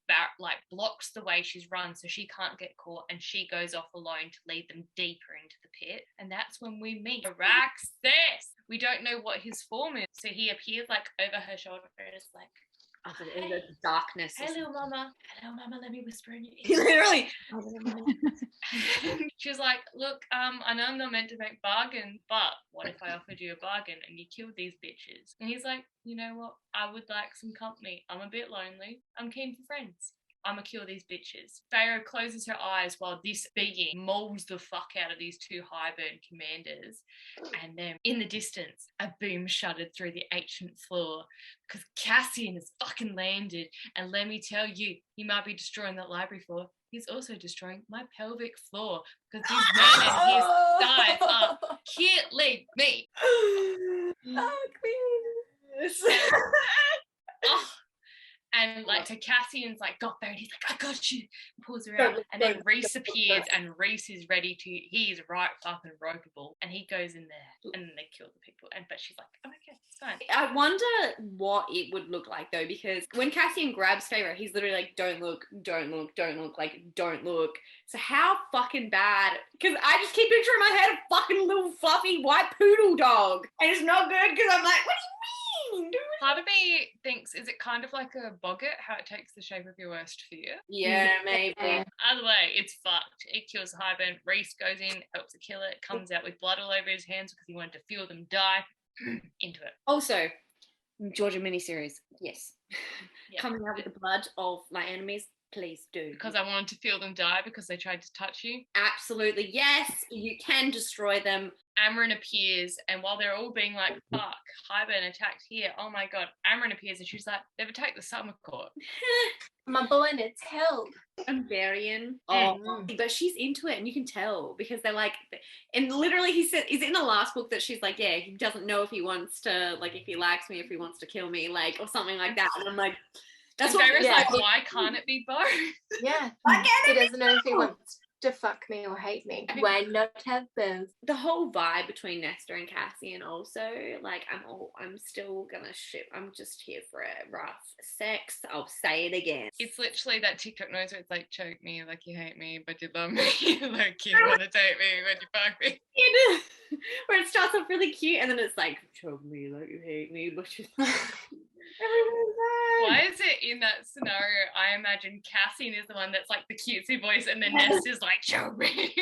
blocks the way she's run so she can't get caught, and she goes off alone to lead them deeper into the pit. And that's when we meet Araxes. We don't know what his form is, so he appears like over her shoulder and is like, in the darkness. Hey, little mama, let me whisper in your ear. Literally. She was like, look, I know I'm not meant to make bargains, but what if I offered you a bargain and you killed these bitches? And he's like, you know what? I would like some company. I'm a bit lonely. I'm keen for friends. I'm gonna kill these bitches. Pharaoh closes her eyes while this being mauls the fuck out of these two Highburn commanders. And then in the distance, a boom shuddered through the ancient floor because Cassian has fucking landed. And let me tell you, he might be destroying that library floor. He's also destroying my pelvic floor because these men and his thighs are killing me. Fuck me. Oh. And like to Cassian's like got there and he's like, I got you, pulls her out, and then Reese appears and Reese is ready to, he's right fucking ropeable, and he goes in there and then they kill the people, and but she's like, oh, okay, it's fine. I wonder what it would look like though, because when Cassian grabs Pharaoh, he's literally like, don't look, like don't look. So how fucking bad? Because I just keep picturing in my head a fucking little fluffy white poodle dog, and it's not good because I'm like, what do you mean? Part of me thinks, is it kind of like a boggart, how it takes the shape of your worst fear? Yeah, maybe. Either way, it's fucked. It kills Highburn. Reese goes in, helps the killer, comes out with blood all over his hands because he wanted to feel them die. Into it. Also, Georgia miniseries, yes. Yep. Coming out with the blood of my enemies, please do. Because I wanted to feel them die because they tried to touch you. Absolutely, yes, you can destroy them. Amryn appears, and while they're all being like, fuck, Highburn attacked here, oh my god, Amryn appears and she's like, they've attacked the summer court. My boy needs help. And Varian. Oh, but she's into it, and you can tell because they're like, and literally he said, is it in the last book that she's like, yeah, he doesn't know if he wants to, like, if he likes me, if he wants to kill me, like, or something like that. And I'm like, that's what Vera's like, why can't it be both? Yeah. He doesn't know if he wants to fuck me or hate me. Why not have both? The whole vibe between Nestor and Cassian also, like, I'm still gonna ship. I'm just here for a rough sex. I'll say it again. It's literally that TikTok noise where it's like, choke me like you hate me, but you love me. Like you want to date me, but you fuck me. Where it starts off really cute and then it's like, choke me like you hate me, but you Why is it in that scenario I imagine Cassian is the one that's like the cutesy voice and then Nest is like, choke me.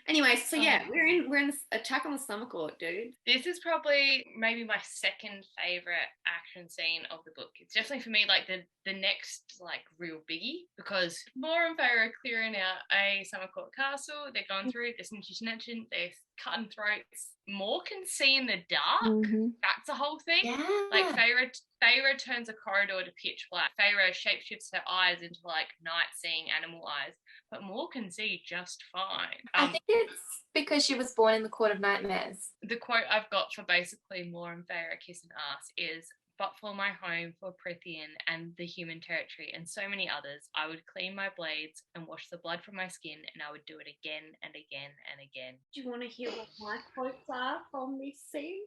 Anyway, so yeah, we're in this Attack on the Summer Court, dude. This is probably maybe my second favorite action scene of the book. It's definitely for me like the next like real biggie, because Laura and Feyre are clearing out a Summer Court castle. They're going through, there's some tension, they're cutting throats. More can see in the dark. Mm-hmm. That's the whole thing. Yeah. Like Feyre turns a corridor to pitch black. Feyre shapeshifts her eyes into like night-seeing animal eyes, but Moore can see just fine. I think it's because she was born in the Court of Nightmares. The quote I've got for basically Moore and Feyre kissing ass is, but for my home, for Prithian and the human territory and so many others, I would clean my blades and wash the blood from my skin, and I would do it again and again and again. Do you want to hear what my quotes are from this scene?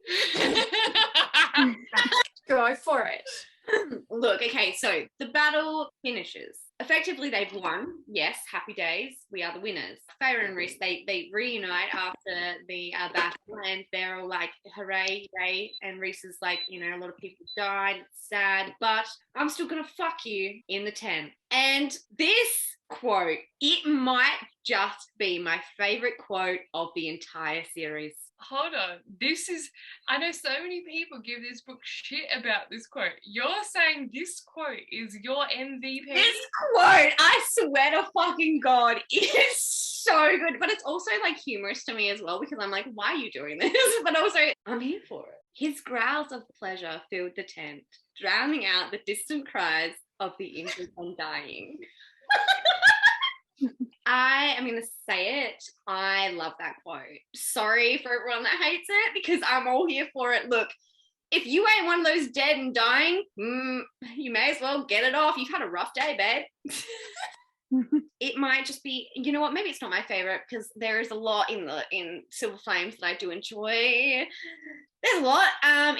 Go for it. Look, okay, so the battle finishes. Effectively, they've won. Yes, happy days. We are the winners. Feyre and Reese, they reunite after the battle, and they're all like, hooray, yay. And Reese is like, you know, a lot of people died. It's sad, but I'm still going to fuck you in the tent. And this quote, it might just be my favorite quote of the entire series. Hold on. I know so many people give this book shit about this quote. You're saying this quote is your MVP? This quote, I swear to fucking God, is so good. But it's also like humorous to me as well, because I'm like, why are you doing this? But also, I'm here for it. His growls of pleasure filled the tent, drowning out the distant cries of the injured and dying. I am going to say it. I love that quote. Sorry for everyone that hates it, because I'm all here for it. Look, if you ain't one of those dead and dying, you may as well get it off. You've had a rough day, babe. It might just be, you know what, maybe it's not my favorite, because there is a lot in Silver Flames that I do enjoy. There's a lot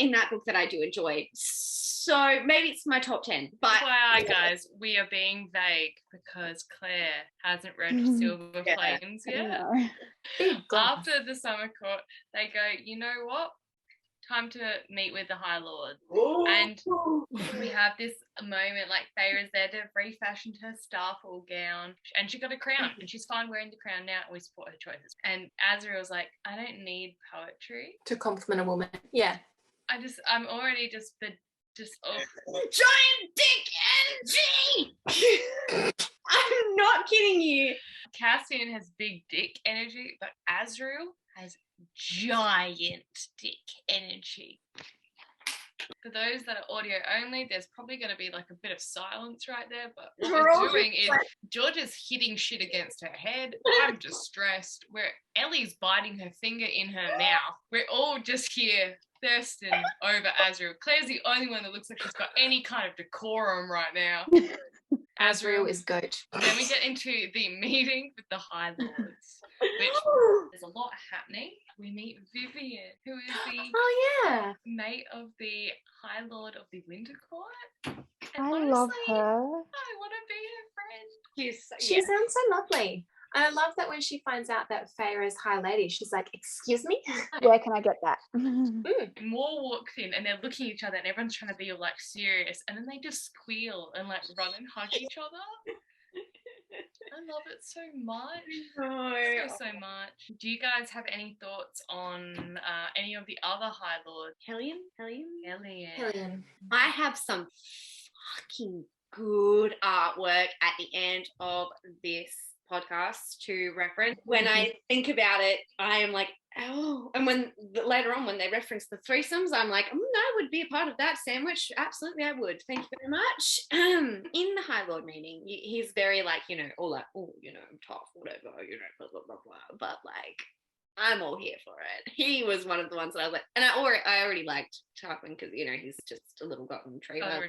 in that book that I do enjoy. So maybe it's my top 10. But FYI, guys, we are being vague because Claire hasn't read Silver Flames yet. After the Summer Court, they go, you know what? time to meet with the High Lord. Ooh. And we have this moment, like, Feyre's there to refashion her Starfall gown, and she got a crown, and she's fine wearing the crown now, and we support her choices. And Azriel's like, I don't need poetry To compliment a woman. Yeah. I'm already just Giant dick energy! I'm not kidding you. Cassian has big dick energy, but Azriel has giant dick energy. For those that are audio only, there's probably going to be like a bit of silence right there, but what we're doing is Georgia's hitting shit against her head. I'm distressed. Ellie's biting her finger in her mouth. We're all just here thirsting over Azriel. Claire's the only one that looks like she's got any kind of decorum right now. Azriel is goat. Then we get into the meeting with the High Lords, which there's a lot happening. We meet Vivian, who is the mate of the High Lord of the Winter Court. And I love her. I want to be her friend. She sounds so lovely. And I love that when she finds out that Feyre is High Lady, she's like, excuse me? Where can I get that? Moore walks in and they're looking at each other and everyone's trying to be all like serious, and then they just squeal and like run and hug each other. I love it so much. So much. Do you guys have any thoughts on any of the other High Lords? Hellion. I I have some fucking good artwork at the end of this podcast to reference. When I think about it, I am like, oh. And when later on when they reference the threesomes, I'm like, I would be a part of that sandwich. Absolutely, I would. Thank you very much. In the High Lord meeting, he's very like, all like, oh, I'm tough, whatever, blah blah blah blah. But like, I'm all here for it. He was one of the ones that I was like, and I already liked Tarquin because he's just a little golden retriever.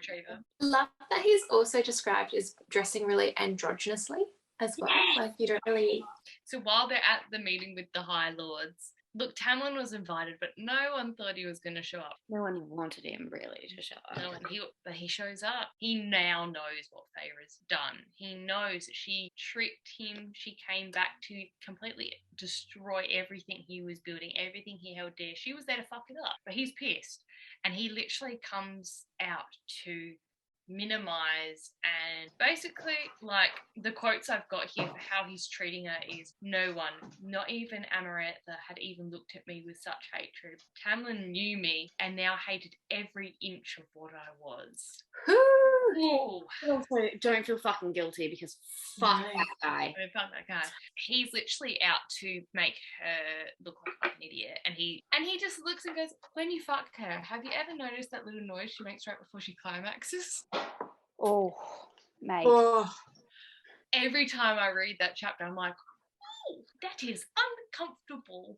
Love that he's also described as dressing really androgynously as well. Like, you don't really. So while they're at the meeting with the High Lords, look, Tamlin was invited, but no one thought he was going to show up. No one wanted him really to show up. No one. But he shows up. He now knows what Feyre's done. He knows that she tricked him. She came back to completely destroy everything he was building, everything he held dear. She was there to fuck it up. But he's pissed. And he literally comes out to minimize, and basically, like, the quotes I've got here for how he's treating her is, no one, not even Amarantha, had even looked at me with such hatred. Tamlin knew me and now hated every inch of what I was. Also, don't feel fucking guilty because fuck that guy. Fuck that guy. He's literally out to make her look like an idiot, and he just looks and goes, when you fuck her, have you ever noticed that little noise she makes right before she climaxes? Oh, mate. Oh. Every time I read that chapter, I'm like, oh, that is uncomfortable.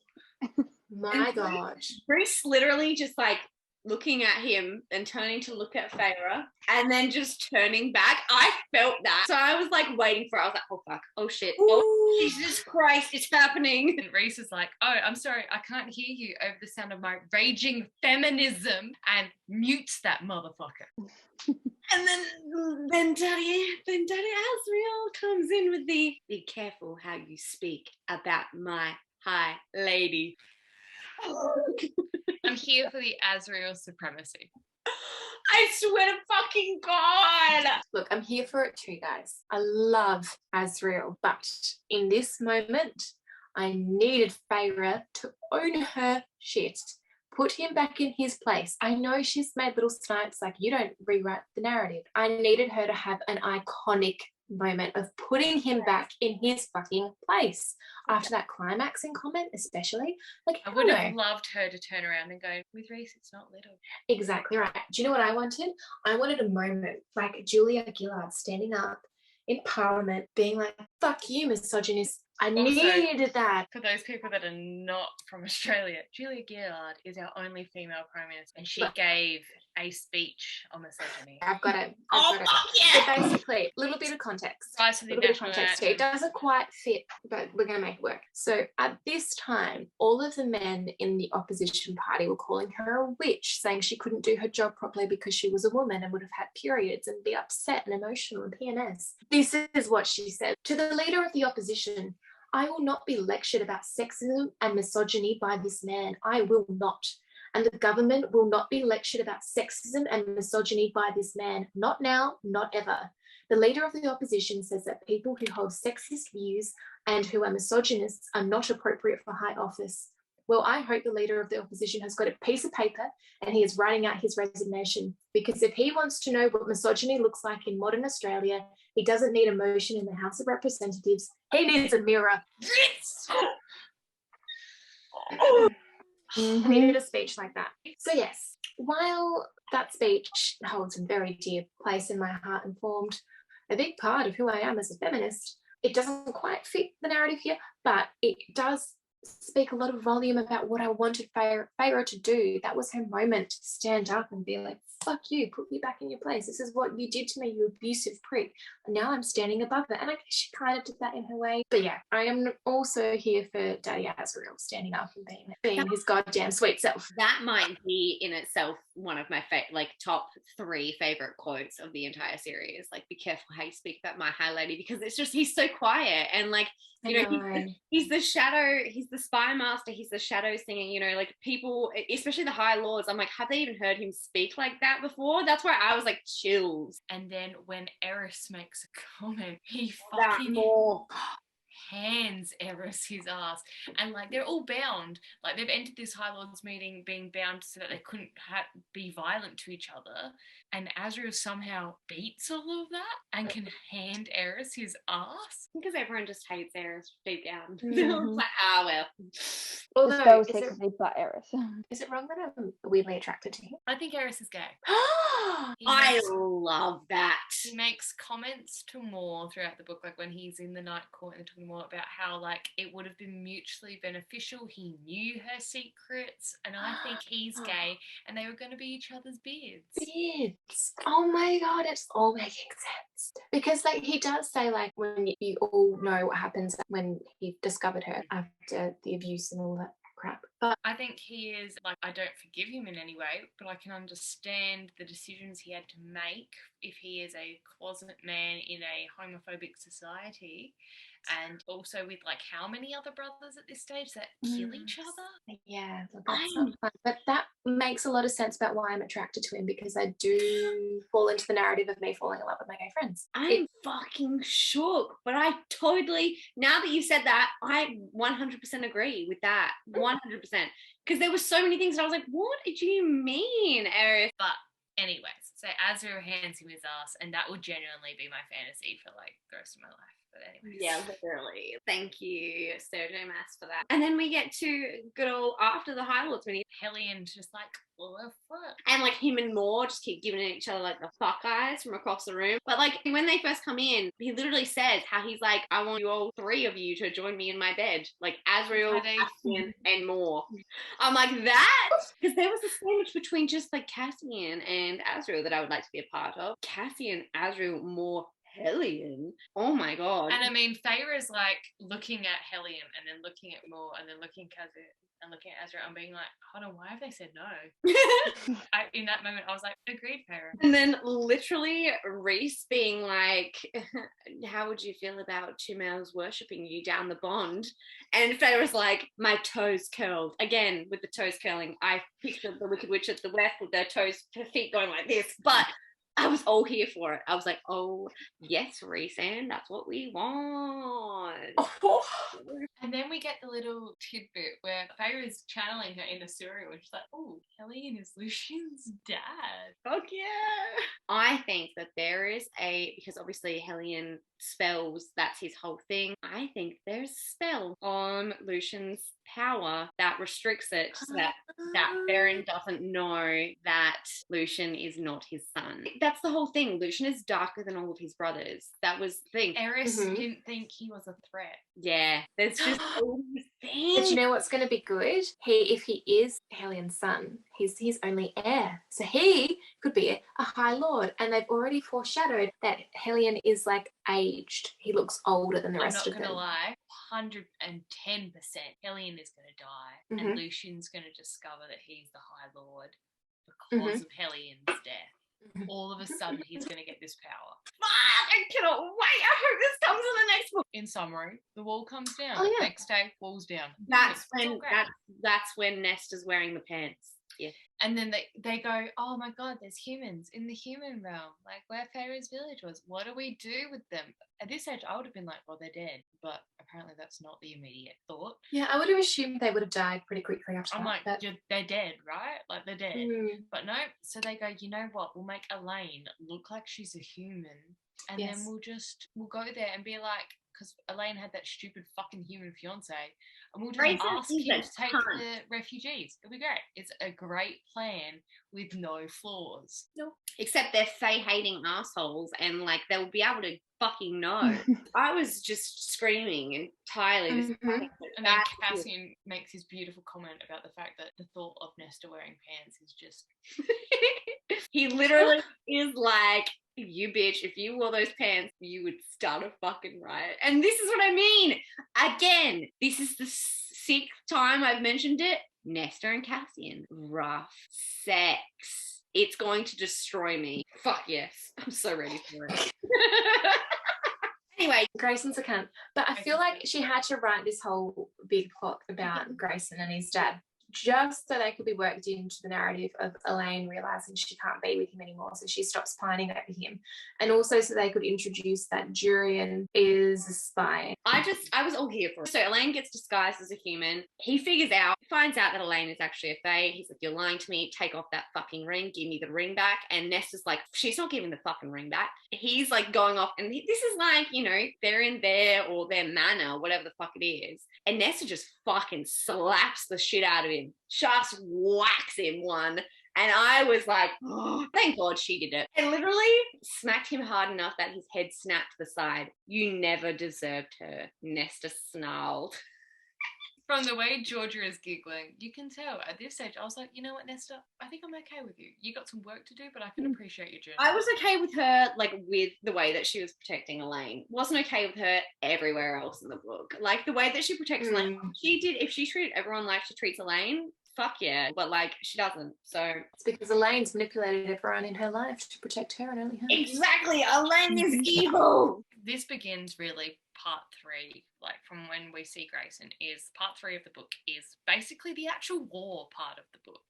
My God. Bruce literally just like looking at him and turning to look at Feyre and then just turning back. I felt that. So I was like waiting for it. I was like, oh fuck, oh shit, oh Jesus Christ, it's happening. And Reese is like, oh, I'm sorry, I can't hear you over the sound of my raging feminism, and mutes that motherfucker. And then Daddy Azriel comes in with the, be careful how you speak about my High Lady. I'm here for the Azriel supremacy. I swear to fucking God. Look, I'm here for it too, guys. I love Azriel, but in this moment, I needed Feyre to own her shit. Put him back in his place. I know she's made little snipes like, you don't rewrite the narrative. I needed her to have an iconic moment of putting him back in his fucking place after that climaxing comment, especially. Like, I would have loved her to turn around and go, with Reese, it's not little. Exactly right. Do you know what I wanted? I wanted a moment like Julia Gillard standing up in Parliament being like, fuck you, misogynist. I needed that. For those people that are not from Australia, Julia Gillard is our only female Prime Minister, and she gave a speech on misogyny. I've got it. Yeah. So basically, a little bit of context. Here. It doesn't quite fit, but we're going to make it work. So at this time, all of the men in the opposition party were calling her a witch, saying she couldn't do her job properly because she was a woman and would have had periods and be upset and emotional and PMS. This is what she said. To the leader of the opposition, I will not be lectured about sexism and misogyny by this man. I will not. and the government will not be lectured about sexism and misogyny by this man. Not now, not ever. The leader of the opposition says that people who hold sexist views and who are misogynists are not appropriate for high office. Well, I hope the leader of the opposition has got a piece of paper and he is writing out his resignation, because if he wants to know what misogyny looks like in modern Australia, he doesn't need a motion in the House of Representatives. He needs a mirror. Yes! I needed a speech like that. So yes, while that speech holds a very dear place in my heart and formed a big part of who I am as a feminist, it doesn't quite fit the narrative here, but it does speak a lot of volume about what I wanted Feyre to do. That was her moment to stand up and be like, fuck you, put me back in your place. This is what you did to me, you abusive prick. And now I'm standing above it. And I guess she kind of did that in her way. But yeah, I am also here for Daddy Azriel standing up and being his goddamn sweet self. That might be in itself one of my top 3 favorite quotes of the entire series. Like, be careful how you speak about my high lady, because it's just, he's so quiet and like, you know, he's the shadow, he's the spy master, he's the shadow singing, you know, like people, especially the High Lords, I'm like, have they even heard him speak like that before? That's where I was like, chills. And then when Eris makes a comment, he fucking hands Eris his ass. And like, they're all bound. Like, they've entered this High Lords meeting being bound so that they couldn't be violent to each other. And Azriel somehow beats all of that and can hand Eris his ass. Because everyone just hates Eris deep down. Mm-hmm. Like, well. The spell secretly but Eris. Is it wrong that I'm weirdly attracted to him? I think Eris is gay. I love that. He makes comments to Moore throughout the book, like when he's in the night court and talking more about how like it would have been mutually beneficial. He knew her secrets, and I think he's gay, and they were going to be each other's beards. Oh my god, it's all making sense. Because like he does say, like, when you all know what happens when he discovered her after the abuse and all that crap. But I think he is, like, I don't forgive him in any way, but I can understand the decisions he had to make if he is a closet man in a homophobic society. And also with like how many other brothers at this stage that kill each other? Yeah, that's not fun. But that makes a lot of sense about why I'm attracted to him, because I do fall into the narrative of me falling in love with my gay friends. I'm fucking shook, but I totally, now that you said that, I 100% agree with that. 100%. Because there were so many things that I was like, what did you mean, Eris? But anyways, so Azriel hands him his ass, and that would genuinely be my fantasy for like the rest of my life. But anyways. Yeah, literally. Thank you, Sergio Mass, for that. And then we get to good old after the High Lords meeting. Hellion just like, what the fuck? And like him and Moore just keep giving each other like the fuck eyes from across the room. But like when they first come in, he literally says how he's like, I want you all 3 of you to join me in my bed. Like Azriel, Cassian, and Moore. I'm like, that? Because there was a sandwich between just like Cassian and Azriel that I would like to be a part of. Cassian, Azriel, Moore, Hellion. Oh my god. And I mean, Feyre's like looking at Hellion and then looking at Moore and then looking at Kazit and looking at Azra and being like, hold on, why have they said no? In that moment, I was like, agreed, Feyre. And then literally Rhys being like, how would you feel about 2 males worshipping you down the bond? And Feyre's like, my toes curled. Again, with the toes curling, I pictured the Wicked Witch at the west with their toes, her feet going like this. But I was all here for it. I was like, oh, yes, Rhys-Anne, that's what we want. Oh. And then we get the little tidbit where Feyre is channeling her inner Suri, which is like, oh, Hellion is Lucian's dad. Fuck yeah. I think that there is because obviously Hellion spells, that's his whole thing. I think there's a spell on Lucian's power that restricts it so that Beren doesn't know that Lucian is not his son. That's the whole thing. Lucian is darker than all of his brothers. That was the thing. Eris didn't think he was a threat. Yeah, there's just all these things. But you know what's going to be good? If he is Hellion's son, he's his only heir. So he could be a High Lord. And they've already foreshadowed that Hellion is like aged. He looks older than the rest of them. I'm not going to lie, 110% Hellion is going to die. And Lucian's going to discover that he's the High Lord because of Hellion's death. All of a sudden, he's going to get this power. Fuck! I cannot wait. I hope this comes in the next book. In summary, the wall comes down. Oh, yeah. Next day, wall's down. That's when Nest is wearing the pants. Yeah. And then they go, oh my God, there's humans in the human realm, like where Pharaoh's village was. What do we do with them? At this age, I would have been like, well, they're dead. But apparently that's not the immediate thought. Yeah, I would have assumed they would have died pretty quickly after I'm that. like, But they're dead, right? Like, they're dead. But no, so they go, you know what? We'll make Elaine look like she's a human. And then we'll go there and be like, because Elaine had that stupid fucking human fiance, and we'll just ask him to take the refugees. It'll be great. It's a great plan with no flaws. No. Except they're Faye-hating assholes, and like they'll be able to fucking know. I was just screaming entirely. And then Cassian makes his beautiful comment about the fact that the thought of Nesta wearing pants is just... He literally is like, you bitch, if you wore those pants, you would start a fucking riot. And this is what I mean. Again, this is the 6th time I've mentioned it. Nesta and Cassian, rough sex. It's going to destroy me. Fuck yes. I'm so ready for it. Anyway. Grayson's a cunt. But I feel like she had to write this whole big plot about Grayson and his dad just so they could be worked into the narrative of Elaine realising she can't be with him anymore, so she stops pining over him. And also so they could introduce that Jurian is a spy. I was all here for it. So Elaine gets disguised as a human. He finds out that Elaine is actually a Fae. He's like, you're lying to me. Take off that fucking ring. Give me the ring back. And Nesta's like, she's not giving the fucking ring back. He's like going off, and this is like, you know, they're in their manor, whatever the fuck it is. And Nesta just fucking slaps the shit out of him. Just whacks him one. And I was like, oh, thank God she did it. And literally smacked him hard enough that his head snapped to the side. You never deserved her, Nesta snarled. From the way Georgia is giggling, you can tell at this stage, I was like, you know what, Nesta, I think I'm okay with you. You got some work to do, but I can appreciate your journey. I was okay with her, like, with the way that she was protecting Elaine. Wasn't okay with her everywhere else in the book. Like, the way that she protects Elaine, if she treated everyone like she treats Elaine, fuck yeah. But, like, she doesn't, so. It's because Elaine's manipulated everyone in her life to protect her and only her. Exactly, Elaine is evil. This begins really part 3, like from when we see Grayson, is part 3 of the book is basically the actual war part of the book.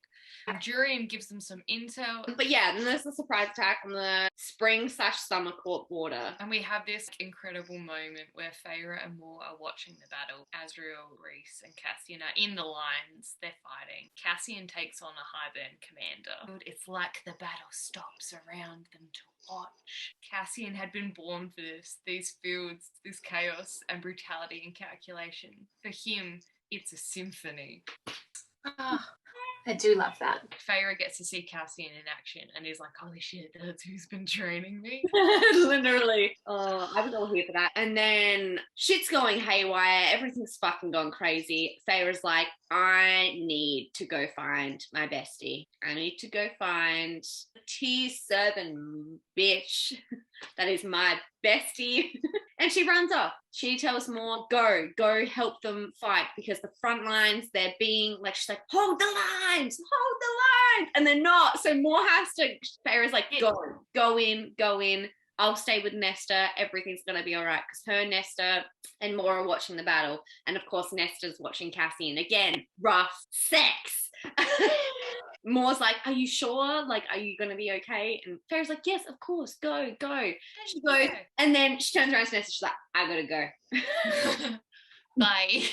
And Jurian gives them some intel. But yeah, then there's the surprise attack on the spring/summer court border. And we have this incredible moment where Feyre and Moore are watching the battle. Azriel, Rhys and Cassian are in the lines. They're fighting. Cassian takes on a Highburn commander. It's like the battle stops around them to watch. Cassian had been born for this. These fields, this chaos and brutality and calculation. For him, it's a symphony. I do love that. Feyre gets to see Cassian in action and is like, holy shit, that's who's been training me. Literally. Oh, I was all here for that. And then shit's going haywire. Everything's fucking gone crazy. Feyre's like, I need to go find my bestie. I need to go find the T7 bitch that is my bestie. And she runs off. She tells Moore, go help them fight, because the front lines, they're being like, she's like, hold the lines. And they're not. So Moore has to, Feyre's like, go in. I'll stay with Nesta. Everything's going to be all right, because her, Nesta, and Moore are watching the battle. And of course, Nesta's watching Cassian. Again, rough sex. Moore's like, are you sure? Like, are you going to be okay? And Feyre's like, yes, of course. Go. She goes, and then she turns around to Nesta. She's like, I got to go. Bye.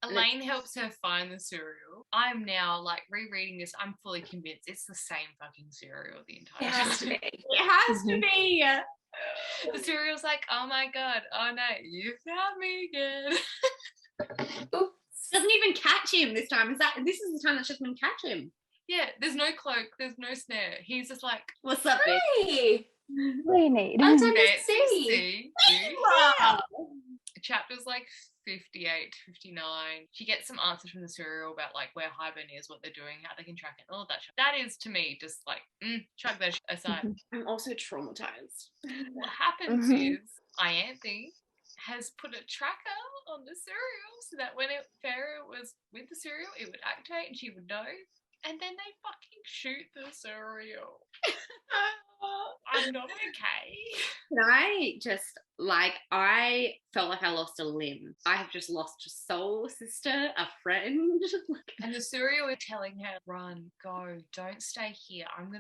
Elaine helps her find the cereal. I'm now, like, rereading this. I'm fully convinced it's the same fucking cereal the entire time. It has to be. It has to be. The cereal's like, oh my God, oh no, you found me again. Oops. Doesn't even catch him this time. This is the time that she's going to catch him. Yeah, there's no cloak, there's no snare. He's just like, what's up, bitch? Hey, We need. I'm time to see. Chapters like 58, 59. She gets some answers from the serial about like where Highburn is, what they're doing, how they can track it, all of that shit. That is to me just like, chuck that shit aside. I'm also traumatized. What happens is Ianthe has put a tracker on the cereal so that when Feyre was with the cereal, it would activate and she would know. And then they fucking shoot the cereal. I'm not okay. I felt like I lost a limb. I have just lost a soul sister, a friend. And the cereal is telling her, run, go, don't stay here. I'm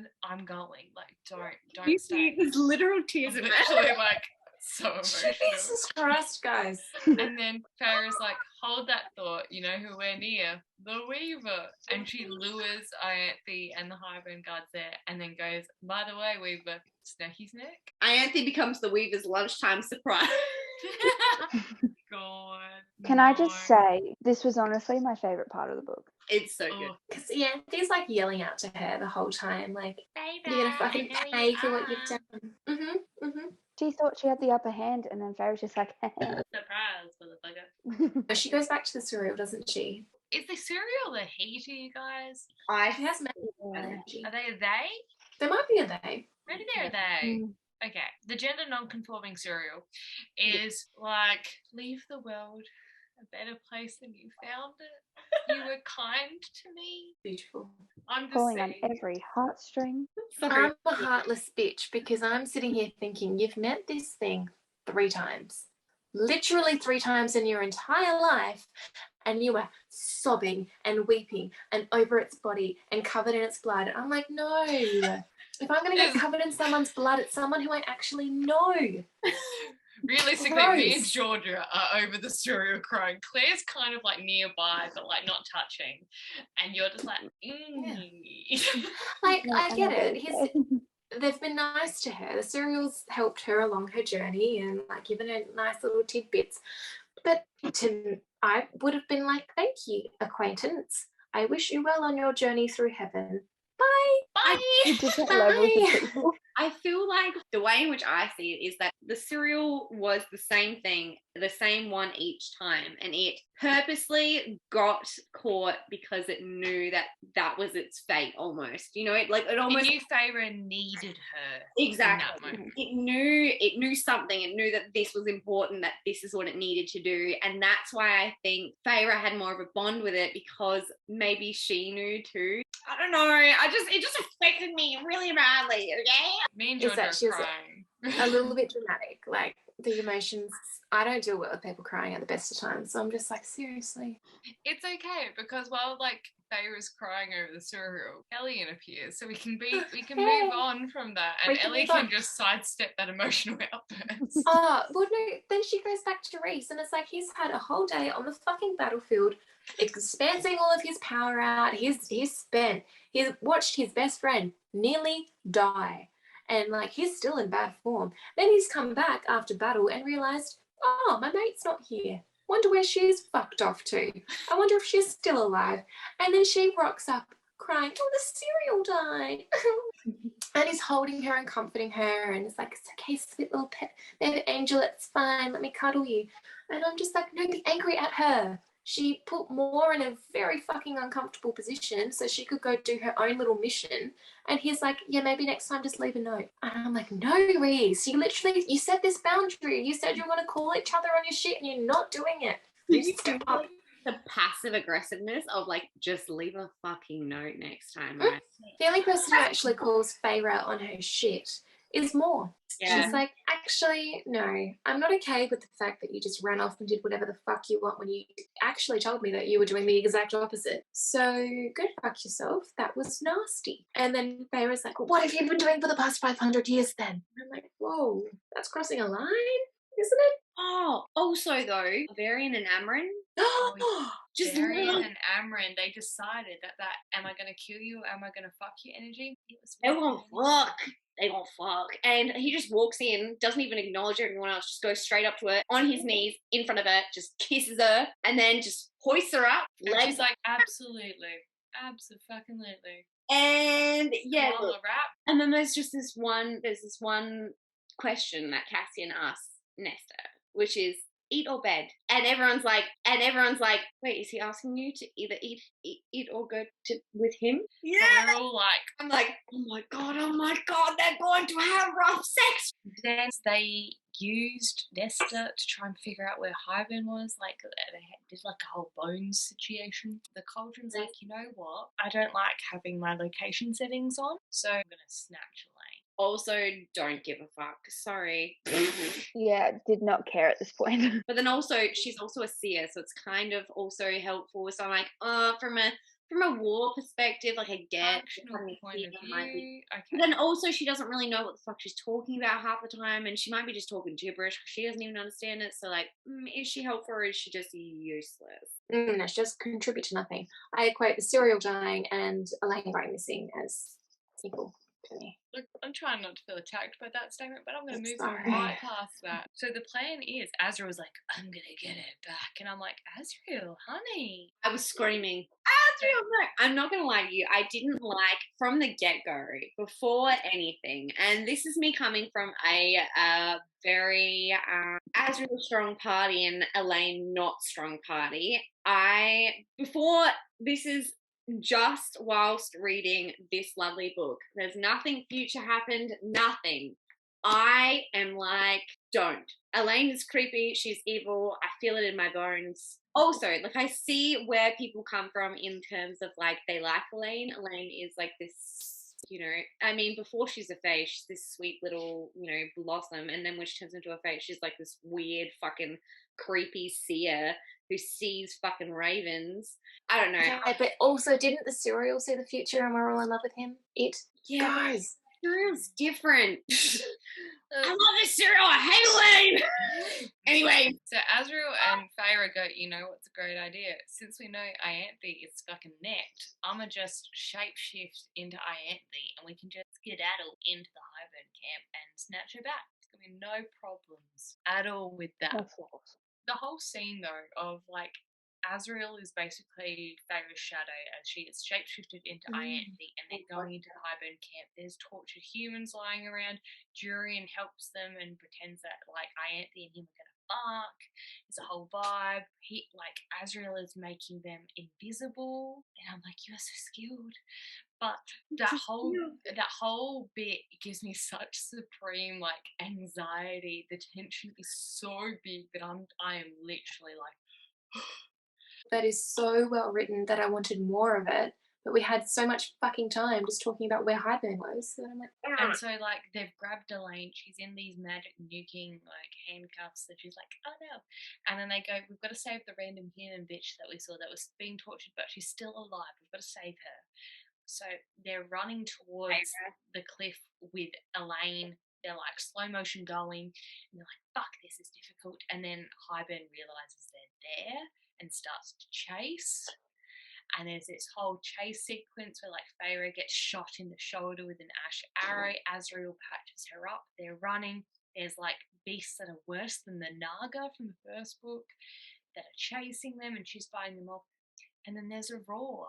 going. Like, don't stay. There's literal tears I'm in literally like so emotional. Jesus Christ, guys. And then Feyre's like, hold that thought, you know who we're near? The Weaver. And she lures Ianthe and the Highborn guards there and then goes, by the way, Weaver, snacky snack. Ianthe becomes the Weaver's lunchtime surprise. God. Can I just say, this was honestly my favourite part of the book. It's so good. Because Ianthe's like yelling out to her the whole time, like, you're going to fucking pay for what you've done. She thought she had the upper hand, and then Feyre was just like, Surprise, motherfucker. She goes back to the cereal, doesn't she? Is the cereal a he to you guys? She has energy. Are they a they? There might be a they. Maybe they're a they. Okay, the gender non-conforming cereal is like, leave the world a better place than you found it. You were kind to me. Beautiful. I'm just pulling on saying. every heartstring. I'm a heartless bitch because I'm sitting here thinking you've met this thing 3 times. Literally 3 times in your entire life, and you were sobbing and weeping and over its body and covered in its blood. And I'm like, no. If I'm going to get covered in someone's blood, it's someone who I actually know. Realistically, me and Georgia are over the cereal crying. Claire's kind of like nearby, but like not touching. And you're just like, Like, I get it. They've been nice to her. The cereals helped her along her journey and like given her nice little tidbits. But I would have been like, thank you, acquaintance. I wish you well on your journey through heaven. Bye. Bye. I feel like the way in which I see it is that the cereal was the same thing, the same one each time, and it purposely got caught because it knew that that was its fate almost. You know, it almost knew Feyre needed her. Exactly. In that moment. It knew something. It knew that this was important, that this is what it needed to do, and that's why I think Feyre had more of a bond with it because maybe she knew too. I don't know. It just affected me really badly. Okay. Me and Georgia are crying. A little bit dramatic, like the emotions. I don't deal well with people crying at the best of times, so I'm just like, seriously. It's okay because while like Feyre's crying over the cereal, Ellie appears, so we can move on from that, and Ellie can just sidestep that emotional outburst. Oh, well, no. Then she goes back to Rhys, and it's like he's had a whole day on the fucking battlefield, expensing all of his power out. He's spent. He's watched his best friend nearly die. And, like, he's still in bad form. Then he's come back after battle and realised, oh, my mate's not here. Wonder where she's fucked off to. I wonder if she's still alive. And then she rocks up crying, oh, the cereal died. And he's holding her and comforting her. And it's like, it's okay, sweet little pet angel, it's fine. Let me cuddle you. And I'm just like, no, be angry at her. She put Moore in a very fucking uncomfortable position so she could go do her own little mission. And he's like, yeah, maybe next time just leave a note. And I'm like, no, Rhys, you set this boundary. You said you were going to call each other on your shit and you're not doing it. You step up. The passive aggressiveness of like, just leave a fucking note next time. Right? The only person who actually calls Feyre on her shit is Moore. Yeah. She's like, actually, no, I'm not okay with the fact that you just ran off and did whatever the fuck you want when you actually told me that you were doing the exact opposite. So go fuck yourself. That was nasty. And then Feyre's like, well, what have you been doing for the past 500 years then? And I'm like, whoa, that's crossing a line, isn't it? Oh, also though, Varian and Amren. Just Varian and Amren, they decided that am I going to kill you or am I going to fuck you energy? They won't fuck. They won't fuck. And he just walks in, doesn't even acknowledge everyone else, just goes straight up to her, on his knees, in front of her, just kisses her, and then just hoists her up. And she's like, absolutely. Absolutely. And yeah. Look, and then there's this one question that Cassian asks Nesta, which is, eat or bed? And everyone's like, wait, is he asking you to either eat or go with him? Yeah. They're all like, I'm like, oh my god, they're going to have rough sex. Then they used Nesta to try and figure out where Hyben was. Like, they did like a whole bones situation. The Cauldron's like, you know what? I don't like having my location settings on, so I'm going to snatch Elaine. Also, don't give a fuck. Sorry. Yeah, did not care at this point. But then also, she's also a seer, so it's kind of also helpful. So I'm like, from a war perspective, like I get Functional point of might be. view. Okay. But then also, she doesn't really know what the fuck she's talking about half the time, and she might be just talking gibberish because she doesn't even understand it. So like, is she helpful or is she just useless? No, she does contribute to nothing. I equate the serial dying and Elaine going missing as equal to me. Look, I'm trying not to feel attacked by that statement, but I'm going to move Sorry. right past that. So the plan is, Azrael's like, I'm going to get it back. And I'm like, Azrael, honey. I was screaming, Azrael, no. I'm not going to lie to you. I didn't like, from the get-go, before anything, and this is me coming from a very Azrael strong party and Elaine not strong party. This is just whilst reading this lovely book. There's nothing future happened, nothing. I am like, don't. Elaine is creepy. She's evil. I feel it in my bones. Also, like, I see where people come from in terms of, like, they like Elaine. Elaine is, like, this, I mean, before she's a fae, she's this sweet little, blossom. And then when she turns into a fae, she's, like, this weird fucking creepy seer who sees fucking ravens. I don't know. Yeah, but also, didn't the serial see the future and we're all in love with him? Yeah, guys. Cereal's different. I love this cereal. I hate Elaine. Anyway. So Azrael and Feyre go, you know what's a great idea? Since we know Ianthe is fucking necked, I'ma just shapeshift into Ianthe and we can just skedaddle into the Highburn camp and snatch her back. There's gonna be no problems at all with that. Of course. The whole scene though of like Azrael is basically Feyre's shadow as she is shapeshifted into Ianthe and they're going into the Highburn camp. There's tortured humans lying around. Durian helps them and pretends that like Ianthe and him are gonna fuck. It's a whole vibe. Azrael is making them invisible and I'm like, you're so skilled. But that whole bit gives me such supreme like anxiety. The tension is so big that I am literally like that is so well written that I wanted more of it, but we had so much fucking time just talking about where Highburn was that I'm like, And so like they've grabbed Elaine, she's in these magic nuking like handcuffs that she's like, oh no, and then they go, we've got to save the random human bitch that we saw that was being tortured but she's still alive, we've got to save her. So they're running towards the cliff with Elaine. They're like slow motion going and they're like, fuck, this is difficult. And then Highburn realizes they're there and starts to chase. And there's this whole chase sequence where like Feyre gets shot in the shoulder with an ash arrow. Azrael patches her up. They're running. There's like beasts that are worse than the Naga from the first book that are chasing them and she's fighting them off. And then there's a roar.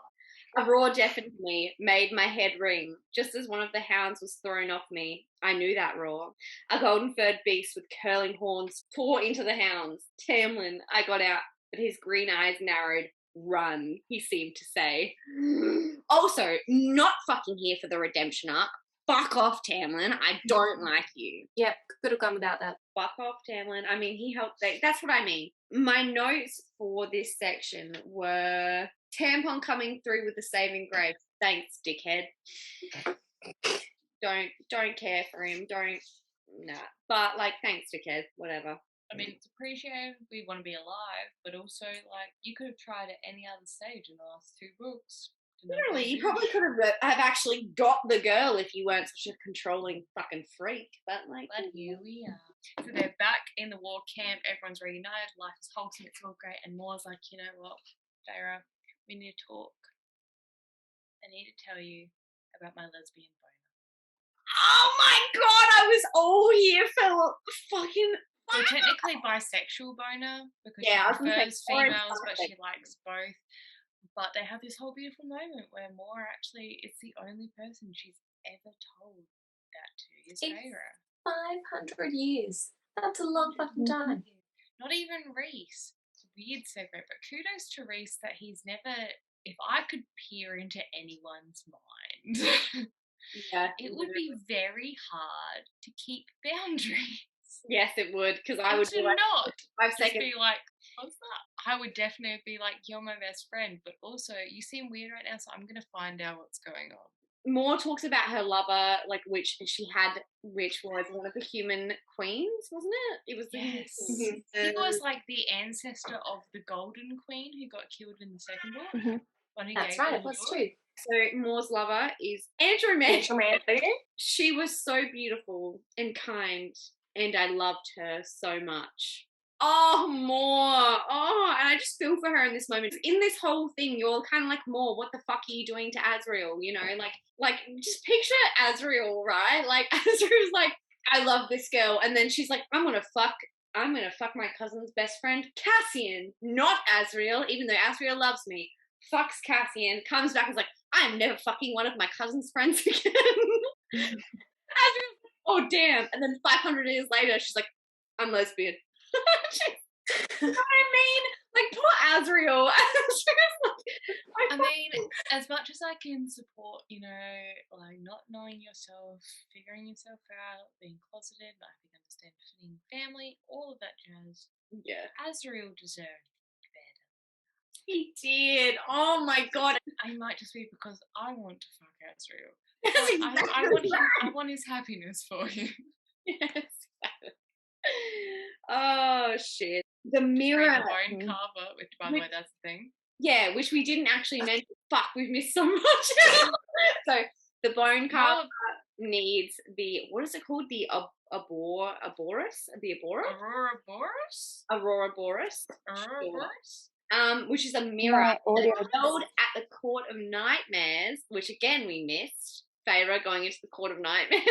A roar definitely made my head ring. Just as one of the hounds was thrown off me, I knew that roar. A golden-furred beast with curling horns tore into the hounds. Tamlin, I got out, but his green eyes narrowed. Run, he seemed to say. Also, not fucking here for the redemption arc. Fuck off, Tamlin. I don't like you. yep, could have gone without that. Fuck off, Tamlin. I mean, he helped. That's what I mean. My notes for this section were tampon coming through with the saving grace. Thanks, dickhead. Don't care for him. Nah. But like, thanks, dickhead. Whatever. I mean, it's appreciated. We want to be alive, but also like you could have tried at any other stage in the last two books. Literally, you probably could have actually got the girl if you weren't such a controlling fucking freak. But here we are. So they're back in the war camp. Everyone's reunited. Life is wholesome. It's all great. And Moore's like, you know what, Feyre, we need to talk. I need to tell you about my lesbian boner. Oh my god, I was all here for fucking. Well, technically bisexual boner because Yeah, I she was gonna prefers say, females, but she likes both. But they have this whole beautiful moment where Moore actually is the only person she's ever told that to is Feyre. 500 years. That's a long fucking time. Not even Rhys. It's a weird segue, but kudos to Rhys that he's never. If I could peer into anyone's mind, Yeah, it would be very hard to keep boundaries. Yes, it would, because I would to be like, not 5 just seconds. be like, what's that? I would definitely be like, you're my best friend, but also you seem weird right now, so I'm gonna find out what's going on. More talks about her lover, like which she had, which was one of the human queens, wasn't it? It was the human Yes. queen. He was like the ancestor of the Golden Queen who got killed in the second book. Mhm. One who That's gave right, her it was the too. So Moore's lover is Andromache. Andromache. She was so beautiful and kind, and I loved her so much. Oh, Moore. Oh, and I just feel for her in this moment. In this whole thing, you're kind of like, Moore, what the fuck are you doing to Azriel? You know, like just picture Azriel, right? Like Azriel's like, I love this girl, and then she's like, I'm gonna fuck my cousin's best friend, Cassian, not Azriel, even though Azriel loves me. Fucks Cassian, comes back and is like, I'm never fucking one of my cousin's friends again. Azriel's like, oh damn. And then 500 years later, she's like, I'm lesbian. You know what I mean? Like, poor Azriel. I mean, as much as I can support, you know, like not knowing yourself, figuring yourself out, being closeted, not having understand fitting family, all of that jazz, yeah, Azriel deserved better. he did. Oh my god. I might just be because I want to fuck Azriel. That's I want him, I want his happiness for him. Yes. Oh shit. The Trade mirror. the bone carver, which by the way, that's the thing. Yeah, which we didn't actually mention. Fuck, we've missed so much. So the bone carver needs the, what is it called? The Aboris? The Abora? Aurora Boris? Aurora Boris. Aurora Sure. Boris? Which is a mirror My audio. held at the Court of Nightmares, which again we missed. Feyre going into the Court of Nightmares,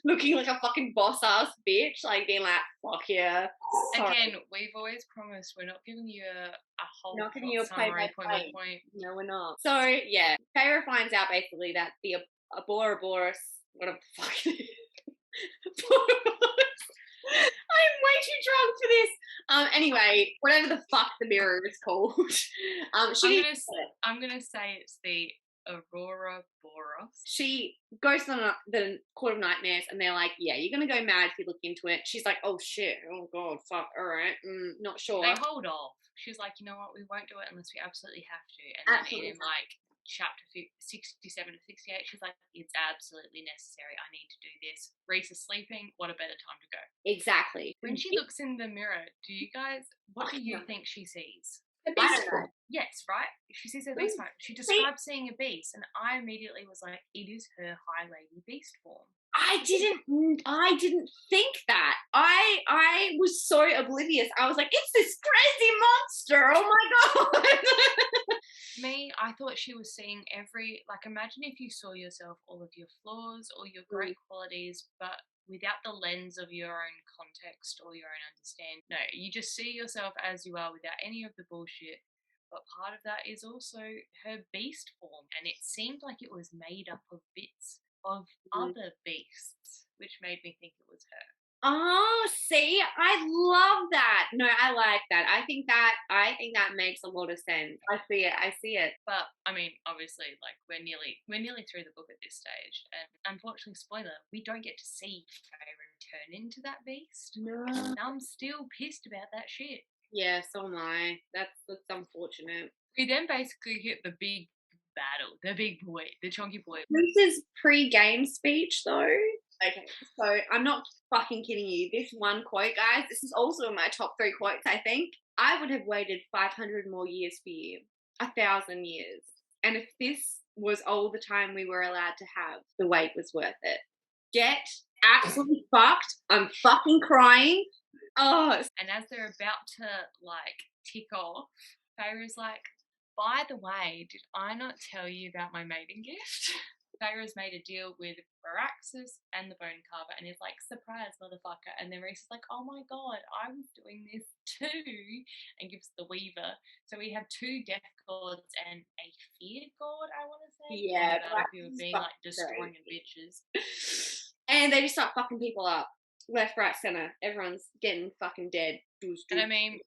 looking like a fucking boss ass bitch, like being like, fuck yeah. Sorry. Again, we've always promised we're not giving you a whole Not giving you a summary point by play-by-play. point. No, we're not. So yeah, Feyre finds out basically that the Aboraboris, whatever the fuck it is. I'm way too drunk for this. Anyway, whatever the fuck the mirror is called. I'm gonna say it's the Aurora Boros. She goes to the Court of Nightmares, and they're like, "Yeah, you're gonna go mad if you look into it." She's like, "Oh shit, oh god, fuck, all right, not sure." They hold off. She's like, you know what, we won't do it unless we absolutely have to. And then in like chapter 67 to 68, she's like, it's absolutely necessary. I need to do this. Reese is sleeping. What a better time to go. Exactly. When she looks in the mirror, what do you think she sees? A beast form. Yes, right? She sees her beast form. She describes seeing a beast, and I immediately was like, it is her high lady beast form. I didn't think that. I was so oblivious. I was like, it's this crazy monster. Oh my god. Me, I thought she was seeing imagine if you saw yourself, all of your flaws, all your great qualities, but without the lens of your own context or your own understanding. No, you just see yourself as you are without any of the bullshit. But part of that is also her beast form, and it seemed like it was made up of bits of other beasts, which made me think it was her. Oh, see, I love that. No, I like that. I think that makes a lot of sense. I see it. But I mean, obviously, like we're nearly through the book at this stage, and unfortunately, spoiler, we don't get to see Feyre turn into that beast. No. And I'm still pissed about that shit. Yeah, so am I. That's unfortunate. We then basically hit the big battle, the big boy, the chunky boy. This is pre-game speech though. Okay, so I'm not fucking kidding you. This one quote, guys, this is also in my top 3 quotes, I think. I would have waited 500 more years for you. 1,000 years. And if this was all the time we were allowed to have, the wait was worth it. Get absolutely fucked. I'm fucking crying. Oh. And as they're about to, tick off, Feyre's like, by the way, did I not tell you about my mating gift? Feyre's made a deal with Varaxis and the Bone Carver, and he's like, surprise, motherfucker. And then Reese is like, oh my god, I was doing this too, and gives the Weaver. So we have 2 death gods and a fear god, I want to say. Yeah. People being destroying bitches. And they just start fucking people up. Left, right, center. Everyone's getting fucking dead. And I mean,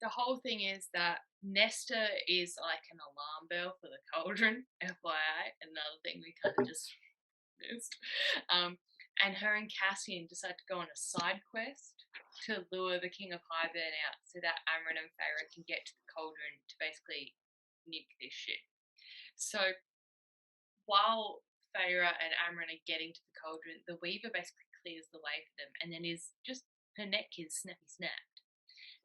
the whole thing is that Nesta is like an alarm bell for the cauldron, FYI, another thing we kind of just missed. And her and Cassian decide to go on a side quest to lure the King of Highburn out so that Amren and Feyre can get to the cauldron to basically nick this shit. So while Feyre and Amren are getting to the cauldron, the Weaver basically clears the way for them, and then her neck is snapped.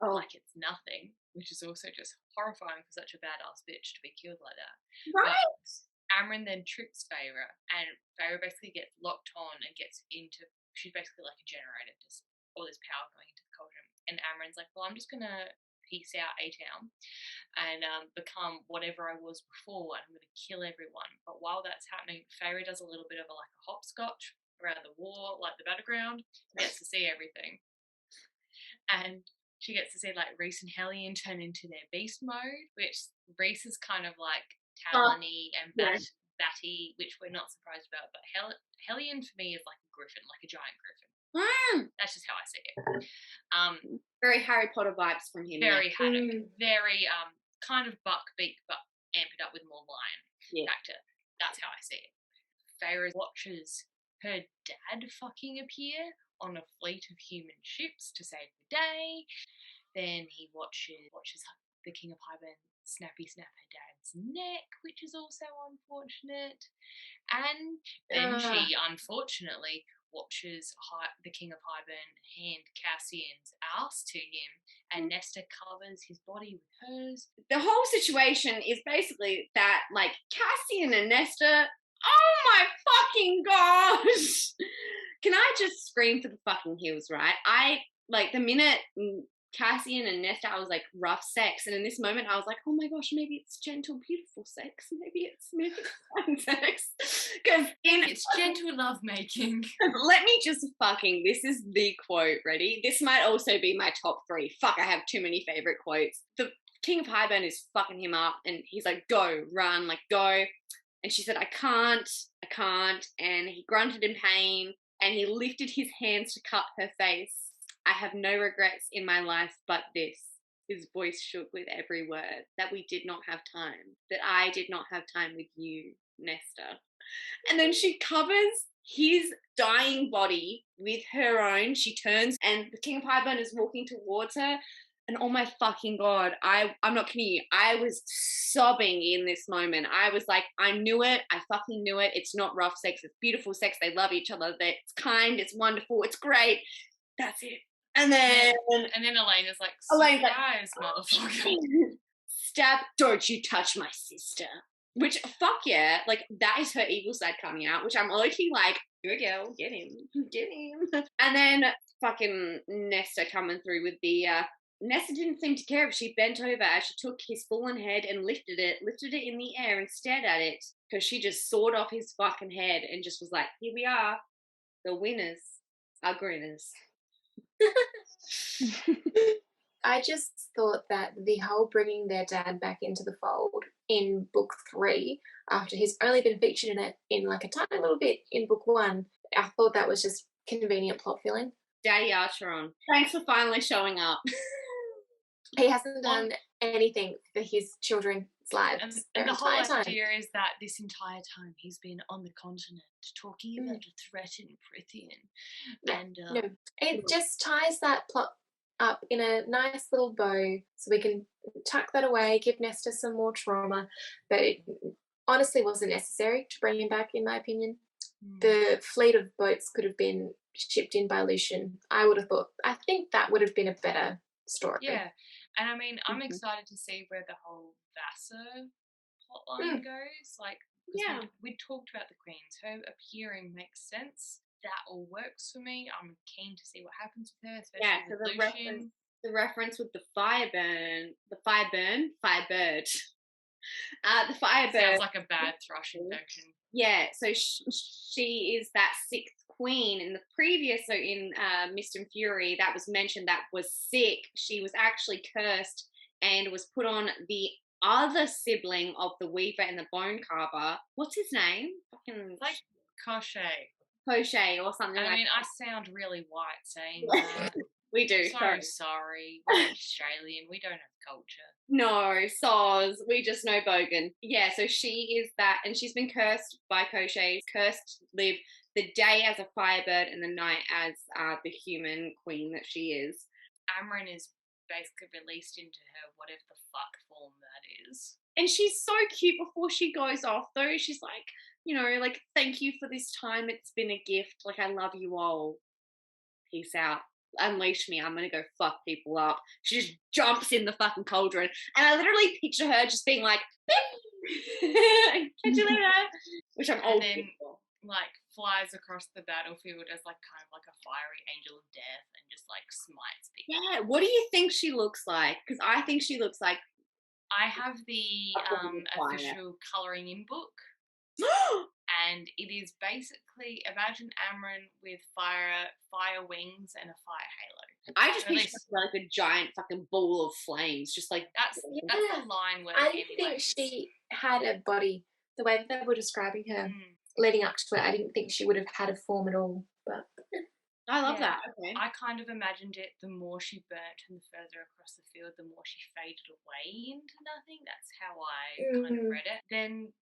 Like it's nothing, which is also just horrifying for such a badass bitch to be killed like that. Right. But Amren then trips Feyre, and Feyre basically gets locked on and she's basically like a generator, just all this power going into the cauldron. And Amren's like, well, I'm just going to peace out A-Town and become whatever I was before, and I'm going to kill everyone. But while that's happening, Feyre does a little bit of a hopscotch around the wall, like the battleground, and gets to see everything. And she gets to see Rhys and Hellion turn into their beast mode, which Rhys is kind of like talony and batty, which we're not surprised about. But Hellion for me is like a griffin, like a giant griffin. That's just how I see it. Very Harry Potter vibes from him. Very very kind of buckbeak, but amp it up with more lion factor. That's how I see it. Feyre watches her dad fucking appear on a fleet of human ships to save the day. Then he watches the King of Highburn snap her dad's neck, which is also unfortunate. And then she unfortunately watches the King of Highburn hand Cassian's ass to him, and Nesta covers his body with hers. The whole situation is basically that, Cassian and Nesta, oh my fucking gosh! Can I just scream for the fucking hills, right? The minute Cassian and Nesta, I was like, rough sex. And in this moment, I was like, oh my gosh, maybe it's gentle, beautiful sex. Maybe it's fine sex. Because it's gentle lovemaking. Let me just this is the quote, ready? This might also be my top 3. Fuck, I have too many favorite quotes. The King of Highburn is fucking him up, and he's like, go, run, go. And she said, I can't. And he grunted in pain, and he lifted his hands to cut her face. I have no regrets in my life but this. His voice shook with every word. That we did not have time. That I did not have time with you, Nesta. And then she covers his dying body with her own. She turns, and the King of Highburn is walking towards her. And oh my fucking God, I'm not kidding you. I was sobbing in this moment. I was like, I knew it. I fucking knew it. It's not rough sex. It's beautiful sex. They love each other. It's kind. It's wonderful. It's great. That's it. And then Elena's like, surprise, motherfucker. Stab, don't you touch my sister. Which, fuck yeah, that is her evil side coming out, which I'm looking like, good girl, get him. And then fucking Nesta coming through with the, Nesta didn't seem to care if she bent over as she took his fallen head and lifted it in the air and stared at it, because she just sawed off his fucking head and just was like, here we are, the winners are grinners. I just thought that the whole bringing their dad back into the fold in book 3, after he's only been featured in it in a tiny little bit in book 1, I thought that was just convenient plot filling. Daddy Archeron, thanks for finally showing up. He hasn't done anything for his children's lives. And the whole idea is that this entire time he's been on the continent talking about a threat in Prithian. And no, it just ties that plot up in a nice little bow so we can tuck that away, give Nesta some more trauma. But it honestly wasn't necessary to bring him back, in my opinion. The fleet of boats could have been shipped in by Lucian. I think that would have been a better story. Yeah. And I mean, I'm excited to see where the whole Vassar plotline goes. We talked about the Queens. Her appearing makes sense. That all works for me. I'm keen to see what happens with her, especially with Lucian. The reference with the Firebird. The Firebird sounds like a bad thrush infection. Yeah, so she is that 6th queen in the previous, so in Mist and Fury, that was mentioned, that was sick. She was actually cursed and was put on the other sibling of the Weaver and the Bone Carver. What's his name? Fucking Cochet or something. I mean, I sound really white saying that. We do. So sorry. We're Australian. We don't have culture. No, soz. We just know Bogan. Yeah, so she is that, and she's been cursed by Koshei, cursed to live the day as a firebird and the night as the human queen that she is. Amren is basically released into her whatever the fuck form that is. And she's so cute before she goes off, though. She's like, you know, like, thank you for this time. It's been a gift. Like, I love you all. Peace out. Unleash me. I'm going to go fuck people up. She just jumps in the fucking cauldron. And I literally picture her just being like, catch you later. Which I'm old then, for. like, flies across the battlefield as, like, kind of like a fiery angel of death and just, like, smites people. Yeah, what do you think she looks like? Because I think she looks like... I have the official colouring in book. And it is basically, imagine Amren with fire wings and a fire halo. I just picture her like a giant fucking ball of flames, just like... That's the line where... I didn't think she had a body. The way that they were describing her leading up to it, I didn't think she would have had a form at all. But I love that. Okay. I kind of imagined it, the more she burnt and the further across the field, the more she faded away into nothing. That's how I kind of read it. Then,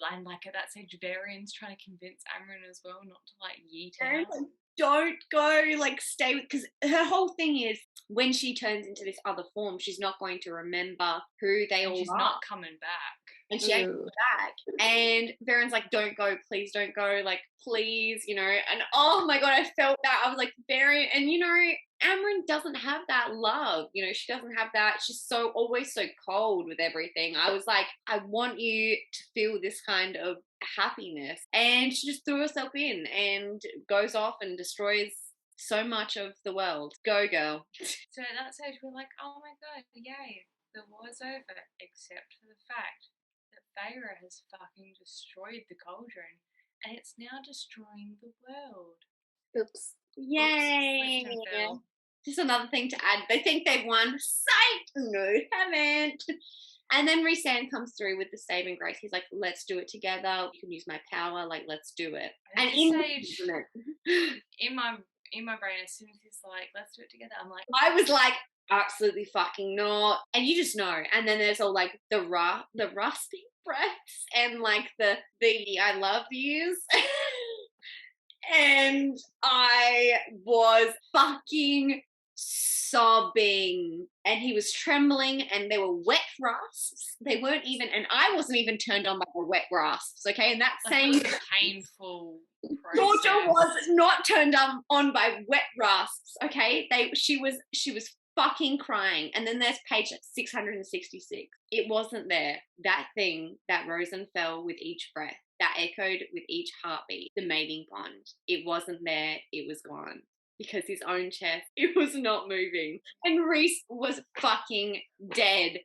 and like at that stage, Varian's trying to convince Amren as well not to like yeet out. Don't go, like, stay with, because her whole thing is when she turns into this other form, she's not going to remember who they all are. She's not coming back. And she ain't coming back. And Baron's like, don't go, please don't go, like, please, you know. And oh my God, I felt that. I was like, Baron, and you know, Amren doesn't have that love. You know, she doesn't have that. She's always so cold with everything. I was like, I want you to feel this kind of happiness. And she just threw herself in and goes off and destroys so much of the world. Go, girl. So at that stage, we're like, oh my God, yay, the war's over, except for the fact that Feyre has fucking destroyed the cauldron and it's now destroying the world. oops. Yay. Just another thing to add. They think they've won. Psych! No, haven't. And then Rhysand comes through with the saving grace. He's like, let's do it together. You can use my power. Like, let's do it. And in my brain, as soon as he's like, let's do it together, I'm like, I was like, absolutely fucking not. And you just know. And then there's all like the rusty breaths and like the I love yous. And I was fucking sobbing, and he was trembling, and they were wet rasps. They weren't even, and I wasn't even turned on by the wet rasps, okay? And that's saying painful process. Georgia was not turned on by wet rasps, okay? She was fucking crying. And then there's page 666. It wasn't there. That thing that rose and fell with each breath, that echoed with each heartbeat, the mating bond. It wasn't there. It was gone. Because his own chest, it was not moving. And Rhys was fucking dead.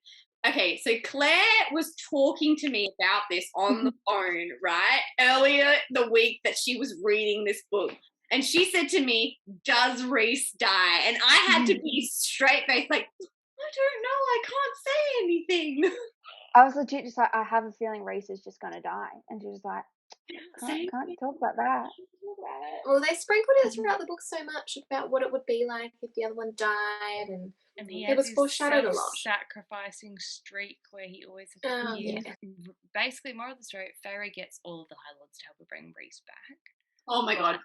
Okay, so Claire was talking to me about this on the phone, right? Earlier the week that she was reading this book. And she said to me, does Rhys die? And I had to be straight-faced, like, I don't know, I can't say anything. I was legit just like, I have a feeling Rhys is just going to die. And she was like, can't talk about that. Well, they sprinkled it throughout the book so much about what it would be like if the other one died, and it was foreshadowed a lot. Sacrificing streak where he always appears. Basically, moral of the story: Feyre gets all of the High Lords to help her bring Rhys back. Oh my God!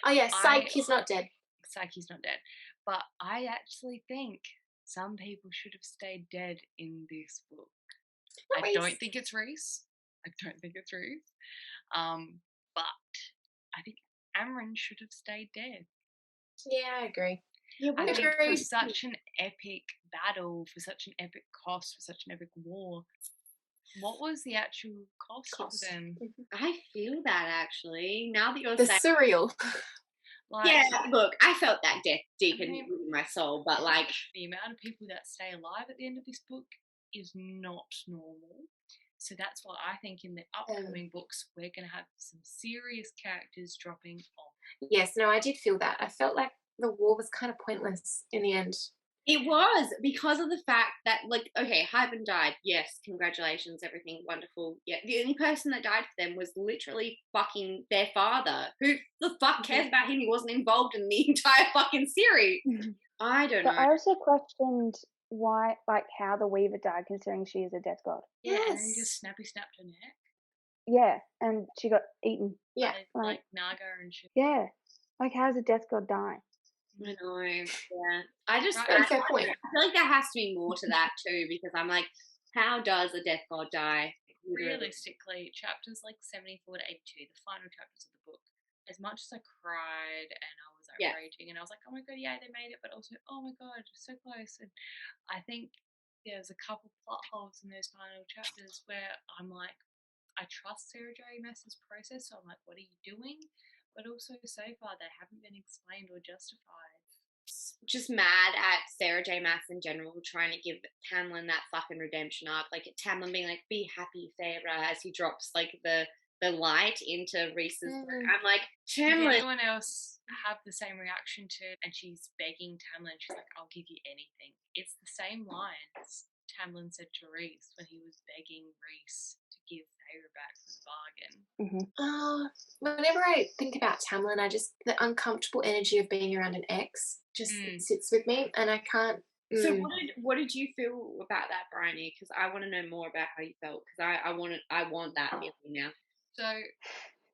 Oh yeah, he's not dead. He's not dead. But I actually think some people should have stayed dead in this book. I don't think it's Rhys. But I think Amren should have stayed dead. Yeah, I agree. Yeah, I think for such an epic battle, for such an epic cost, for such an epic war, what was the actual cost for them? I feel that actually. Now that you're the saying surreal. Like, yeah, look, I felt that death deep in my soul, but like the amount of people that stay alive at the end of this book is not normal. So that's why I think in the upcoming books, we're going to have some serious characters dropping off. Yes, no, I did feel that. I felt like the war was kind of pointless in the end. It was, because of the fact that, like, okay, Hyben died. Yes, congratulations, everything wonderful. Yeah, the only person that died for them was literally fucking their father. Who the fuck cares about him? He wasn't involved in the entire fucking series. I don't But know. I also questioned why, like, how the Weaver died, considering she is a death god. Yeah, and then Yes. just snapped her neck. Yeah, and she got eaten. Yeah. Like Like, Naga and shit. yeah. Like, how does a death god die? I know. Yeah. I just Right. Very fair point. I feel like there has to be more to that too, because I'm like, how does a death god die? Realistically, chapters like 74 to 82, the final chapters of the book, as much as I cried and I was like Yeah. raging and I was like, oh my god, yeah, they made it, but also, oh my god, so close. And I think there's a couple plot holes in those final chapters where I'm like, I trust Sarah J. Maas's process, so I'm like, what are you doing? But also, so far, they haven't been explained or justified. Just mad at Sarah J. Maas in general, trying to give Tamlin that fucking redemption arc. Like Tamlin being like, "Be happy, Sarah," as he drops like the light into Reese's. I'm like, Did Tamlin. anyone else have the same reaction to? And she's begging Tamlin. She's like, "I'll give you anything." It's the same lines Tamlin said to Reese when he was begging Reese to give Feyre back for the bargain. Whenever I think about Tamlin, the uncomfortable energy of being around an ex just sits with me, and I can't. So what did you feel about that, Briony? Because I want to know more about how you felt, because I want that feeling now. So,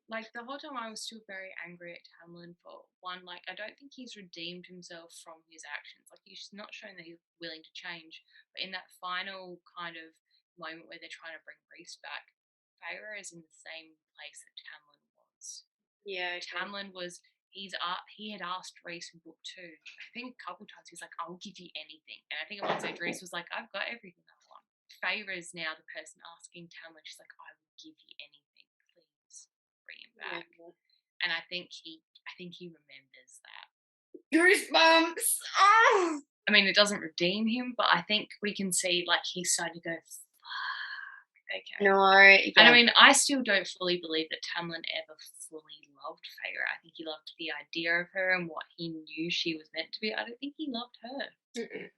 like, the whole time I was still very angry at Tamlin for one, like, I don't think he's redeemed himself from his actions. Like, he's not shown that he's willing to change. But in that final kind of moment where they're trying to bring Reese back, Feyre is in the same place that Tamlin was. Yeah. Tamlin was, he had asked Reese in book 2, I think a couple times, he's like, "I'll give you anything." And I think at one stage Reese was like, "I've got everything I want." Feyre is now the person asking Tamlin, she's like, "I will give you anything, please bring him back." Yeah. And I think he remembers that. Goosebumps. Oh! I mean, it doesn't redeem him, but I think we can see, like, he's starting to go, okay. No. Yeah. And I mean, I still don't fully believe that Tamlin ever fully loved Feyre. I think he loved the idea of her and what he knew she was meant to be. I don't think he loved her. Mm-mm.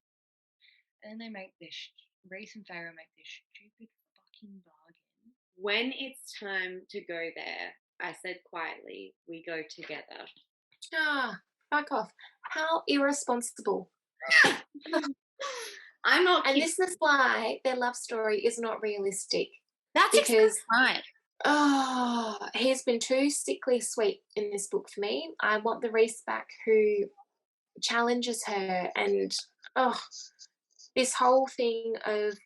And then they make this, Reese and Feyre make this stupid fucking bargain. When it's time to go there, I said quietly, we go together. Fuck off. How irresponsible. I'm not. And this is why their love story is not realistic. That's because right. He's been too sickly sweet in this book for me. I want the Reese back who challenges her, and this whole thing of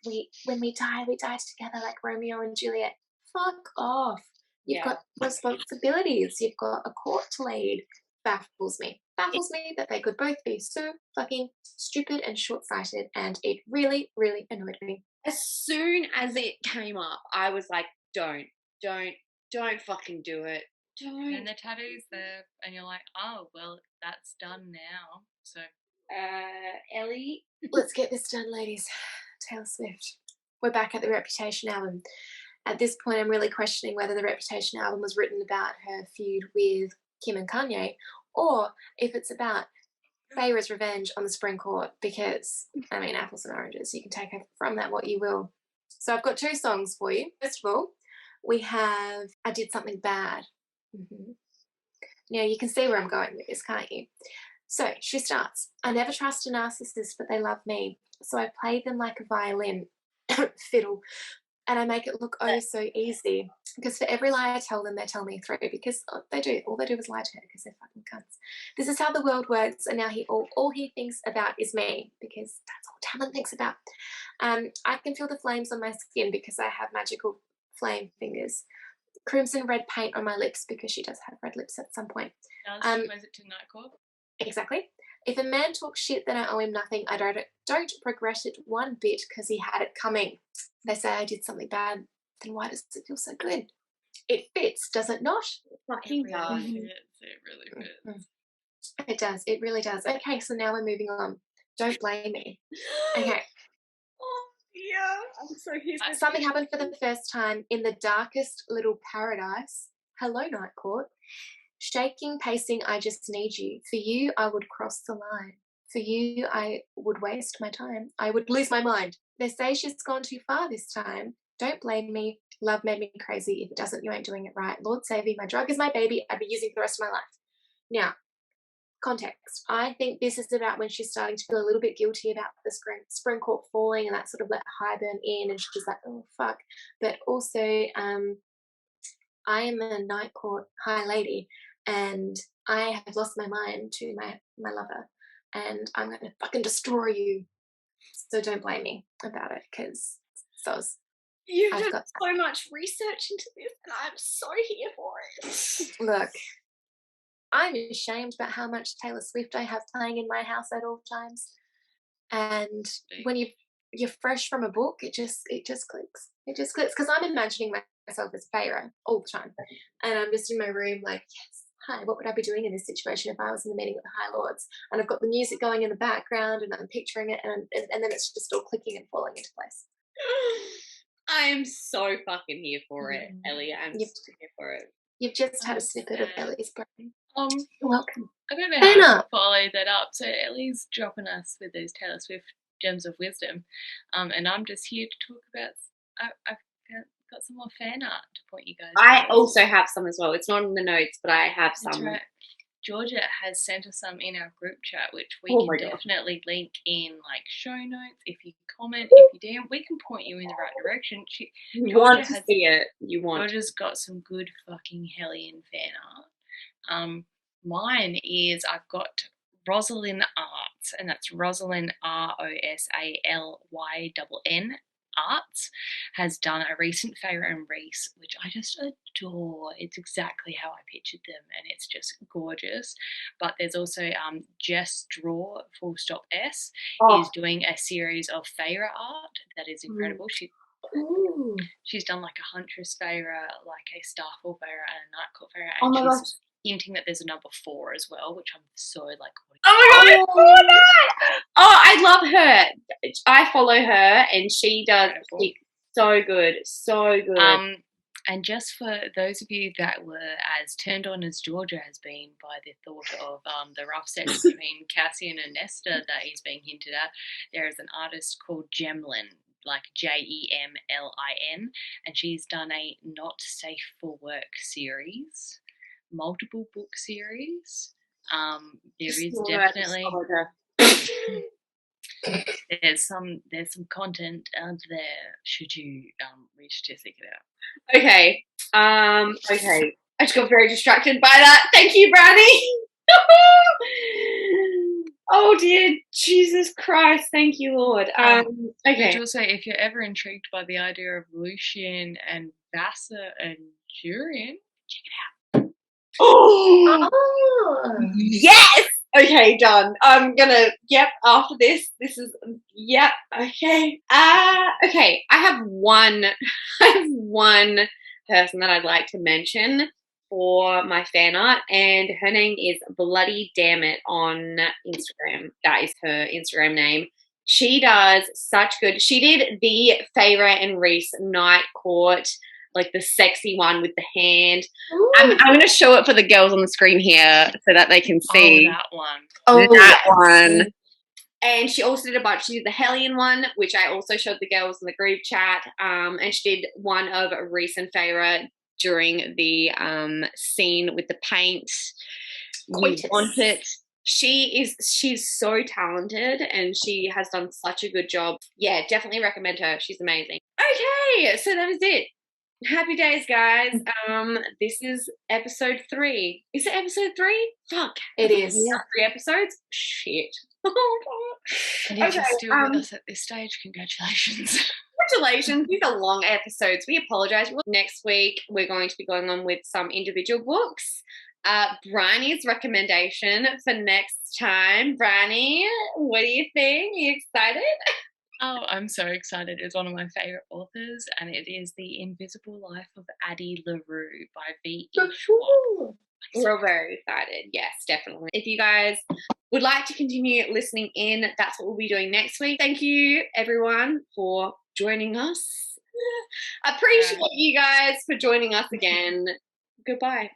when we die together like Romeo and Juliet. Fuck off. You've got responsibilities. You've got a court to lead. Baffles me that they could both be so fucking stupid and short-sighted, and it really, really annoyed me. As soon as it came up, I was like, don't fucking do it. Don't. And the tattoo's there, and you're like, oh, well, that's done now. So, Ellie? Let's get this done, ladies. Taylor Swift. We're back at the Reputation album. At this point, I'm really questioning whether the Reputation album was written about her feud with Kim and Kanye, or if it's about Feyre's revenge on the Spring Court, because, I mean, apples and oranges. You can take from that what you will. So I've got 2 songs for you. First of all, we have I Did Something Bad. Mm-hmm. Now, you can see where I'm going with this, can't you? So she starts, "I never trust a narcissist, but they love me. So I play them like a violin, fiddle, and I make it look oh so easy. Because for every lie I tell them, they tell me 3. Because they do. All they do is lie to her because they're fucking cunts. This is how the world works, and now all he thinks about is me, because that's all Tamlin thinks about. I can feel the flames on my skin because I have magical flame fingers. Crimson red paint on my lips because she does have red lips at some point. Now she wears it to Night Court. Exactly. If a man talks shit, then I owe him nothing. I don't regret it one bit because he had it coming. They say I did something bad, then why does it feel so good? It fits, does it not? Fucking does. It really fits. It does. It really does. Okay, so now we're moving on. Don't blame me. Okay. Oh, yeah. I'm so here. Something happened for the first time in the darkest little paradise. Hello, Night Court. Shaking, pacing, I just need you. For you, I would cross the line. For you, I would waste my time. I would lose my mind. They say she's gone too far this time. Don't blame me. Love made me crazy. If it doesn't, you ain't doing it right. Lord save me. My drug is my baby. I'd be using it for the rest of my life. Now, context. I think this is about when she's starting to feel a little bit guilty about the spring court falling, and that sort of let Highburn in, and she's like, oh fuck. But also, I am a night court high lady, and I have lost my mind to my lover, and I'm going to fucking destroy you. So don't blame me about it, because You've I've done got so much research into this, and I'm so here for it. Look, I'm ashamed about how much Taylor Swift I have playing in my house at all times. And when you're fresh from a book, it just clicks. It just clicks, because I'm imagining myself as Feyre all the time, and I'm just in my room like, yes, hi, what would I be doing in this situation if I was in the meeting with the High Lords? And I've got the music going in the background, and I'm picturing it, and then it's just all clicking and falling into place. I'm so fucking here for it, Ellie. I'm so here for it. You've just had a snippet of Ellie's brain. You're welcome. I don't know how to follow that up. So Ellie's dropping us with those Taylor Swift gems of wisdom, and I'm just here to talk about. I've got some more fan art to point you guys. I also have some as well. It's not in the notes, but I have some. That's right. Georgia has sent us some in our group chat, which we can definitely link in like show notes. If you comment, if you DM, we can point you in the right direction. You want to see it. Georgia's got some good fucking Hellion fan art. Mine is, I've got Rosalind Arts, and that's Rosalind ROSALYNN Arts, has done a recent Feyre and Reese, which I just adore. It's exactly how I pictured them, and it's just gorgeous. But there's also Jess Draw *S is doing a series of Feyre art that is incredible. She's done like a Huntress Feyre, like a Starfall Feyre, and a Night Court Feyre, and she's hinting that there's a number 4 as well, which I'm so like, oh my god, I saw that! Oh, I love her. I follow her, and she does so good. And just for those of you that were as turned on as Georgia has been by the thought of the rough sex between Cassian and Nesta that is being hinted at, there is an artist called Jemlin, like JEMLIN, and she's done a Not Safe for Work series, multiple book series. There is definitely there's some content out there should you wish to seek it out. Okay. Okay. I just got very distracted by that. Thank you, Briony. Oh dear Jesus Christ, thank you, Lord. Okay. Also, if you're ever intrigued by the idea of Lucian and Vassar and Jurian, check it out. Oh yes. Okay, done. I'm gonna. Yep. After this is. Yep. Okay. Okay. I have one person that I'd like to mention for my fan art, and her name is Bloody Damn It on Instagram. That is her Instagram name. She does such good. She did the Feyre and Reese Night Court, like the sexy one with the hand. I'm going to show it for the girls on the screen here so that they can see. Oh, that one. Oh, that one. And she also did a bunch. She did the Hellion one, which I also showed the girls in the group chat. And she did one of Reese and Feyre during the scene with the paint. You want it. She's so talented, and she has done such a good job. Yeah, definitely recommend her. She's amazing. Okay, so that is it. Happy days, guys. This is episode 3. Is it episode 3? Fuck. It is. 3 episodes? Shit. And if you're still with us at this stage, congratulations. Congratulations. These are long episodes. We apologise. Next week, we're going to be going on with some individual books. Briony's recommendation for next time. Briony, what do you think? Are you excited? Oh, I'm so excited. It's one of my favourite authors, and it is The Invisible Life of Addie LaRue by V.E. Schwab. We're very excited. Yes, definitely. If you guys would like to continue listening in, that's what we'll be doing next week. Thank you, everyone, for joining us. Appreciate you guys for joining us again. Goodbye.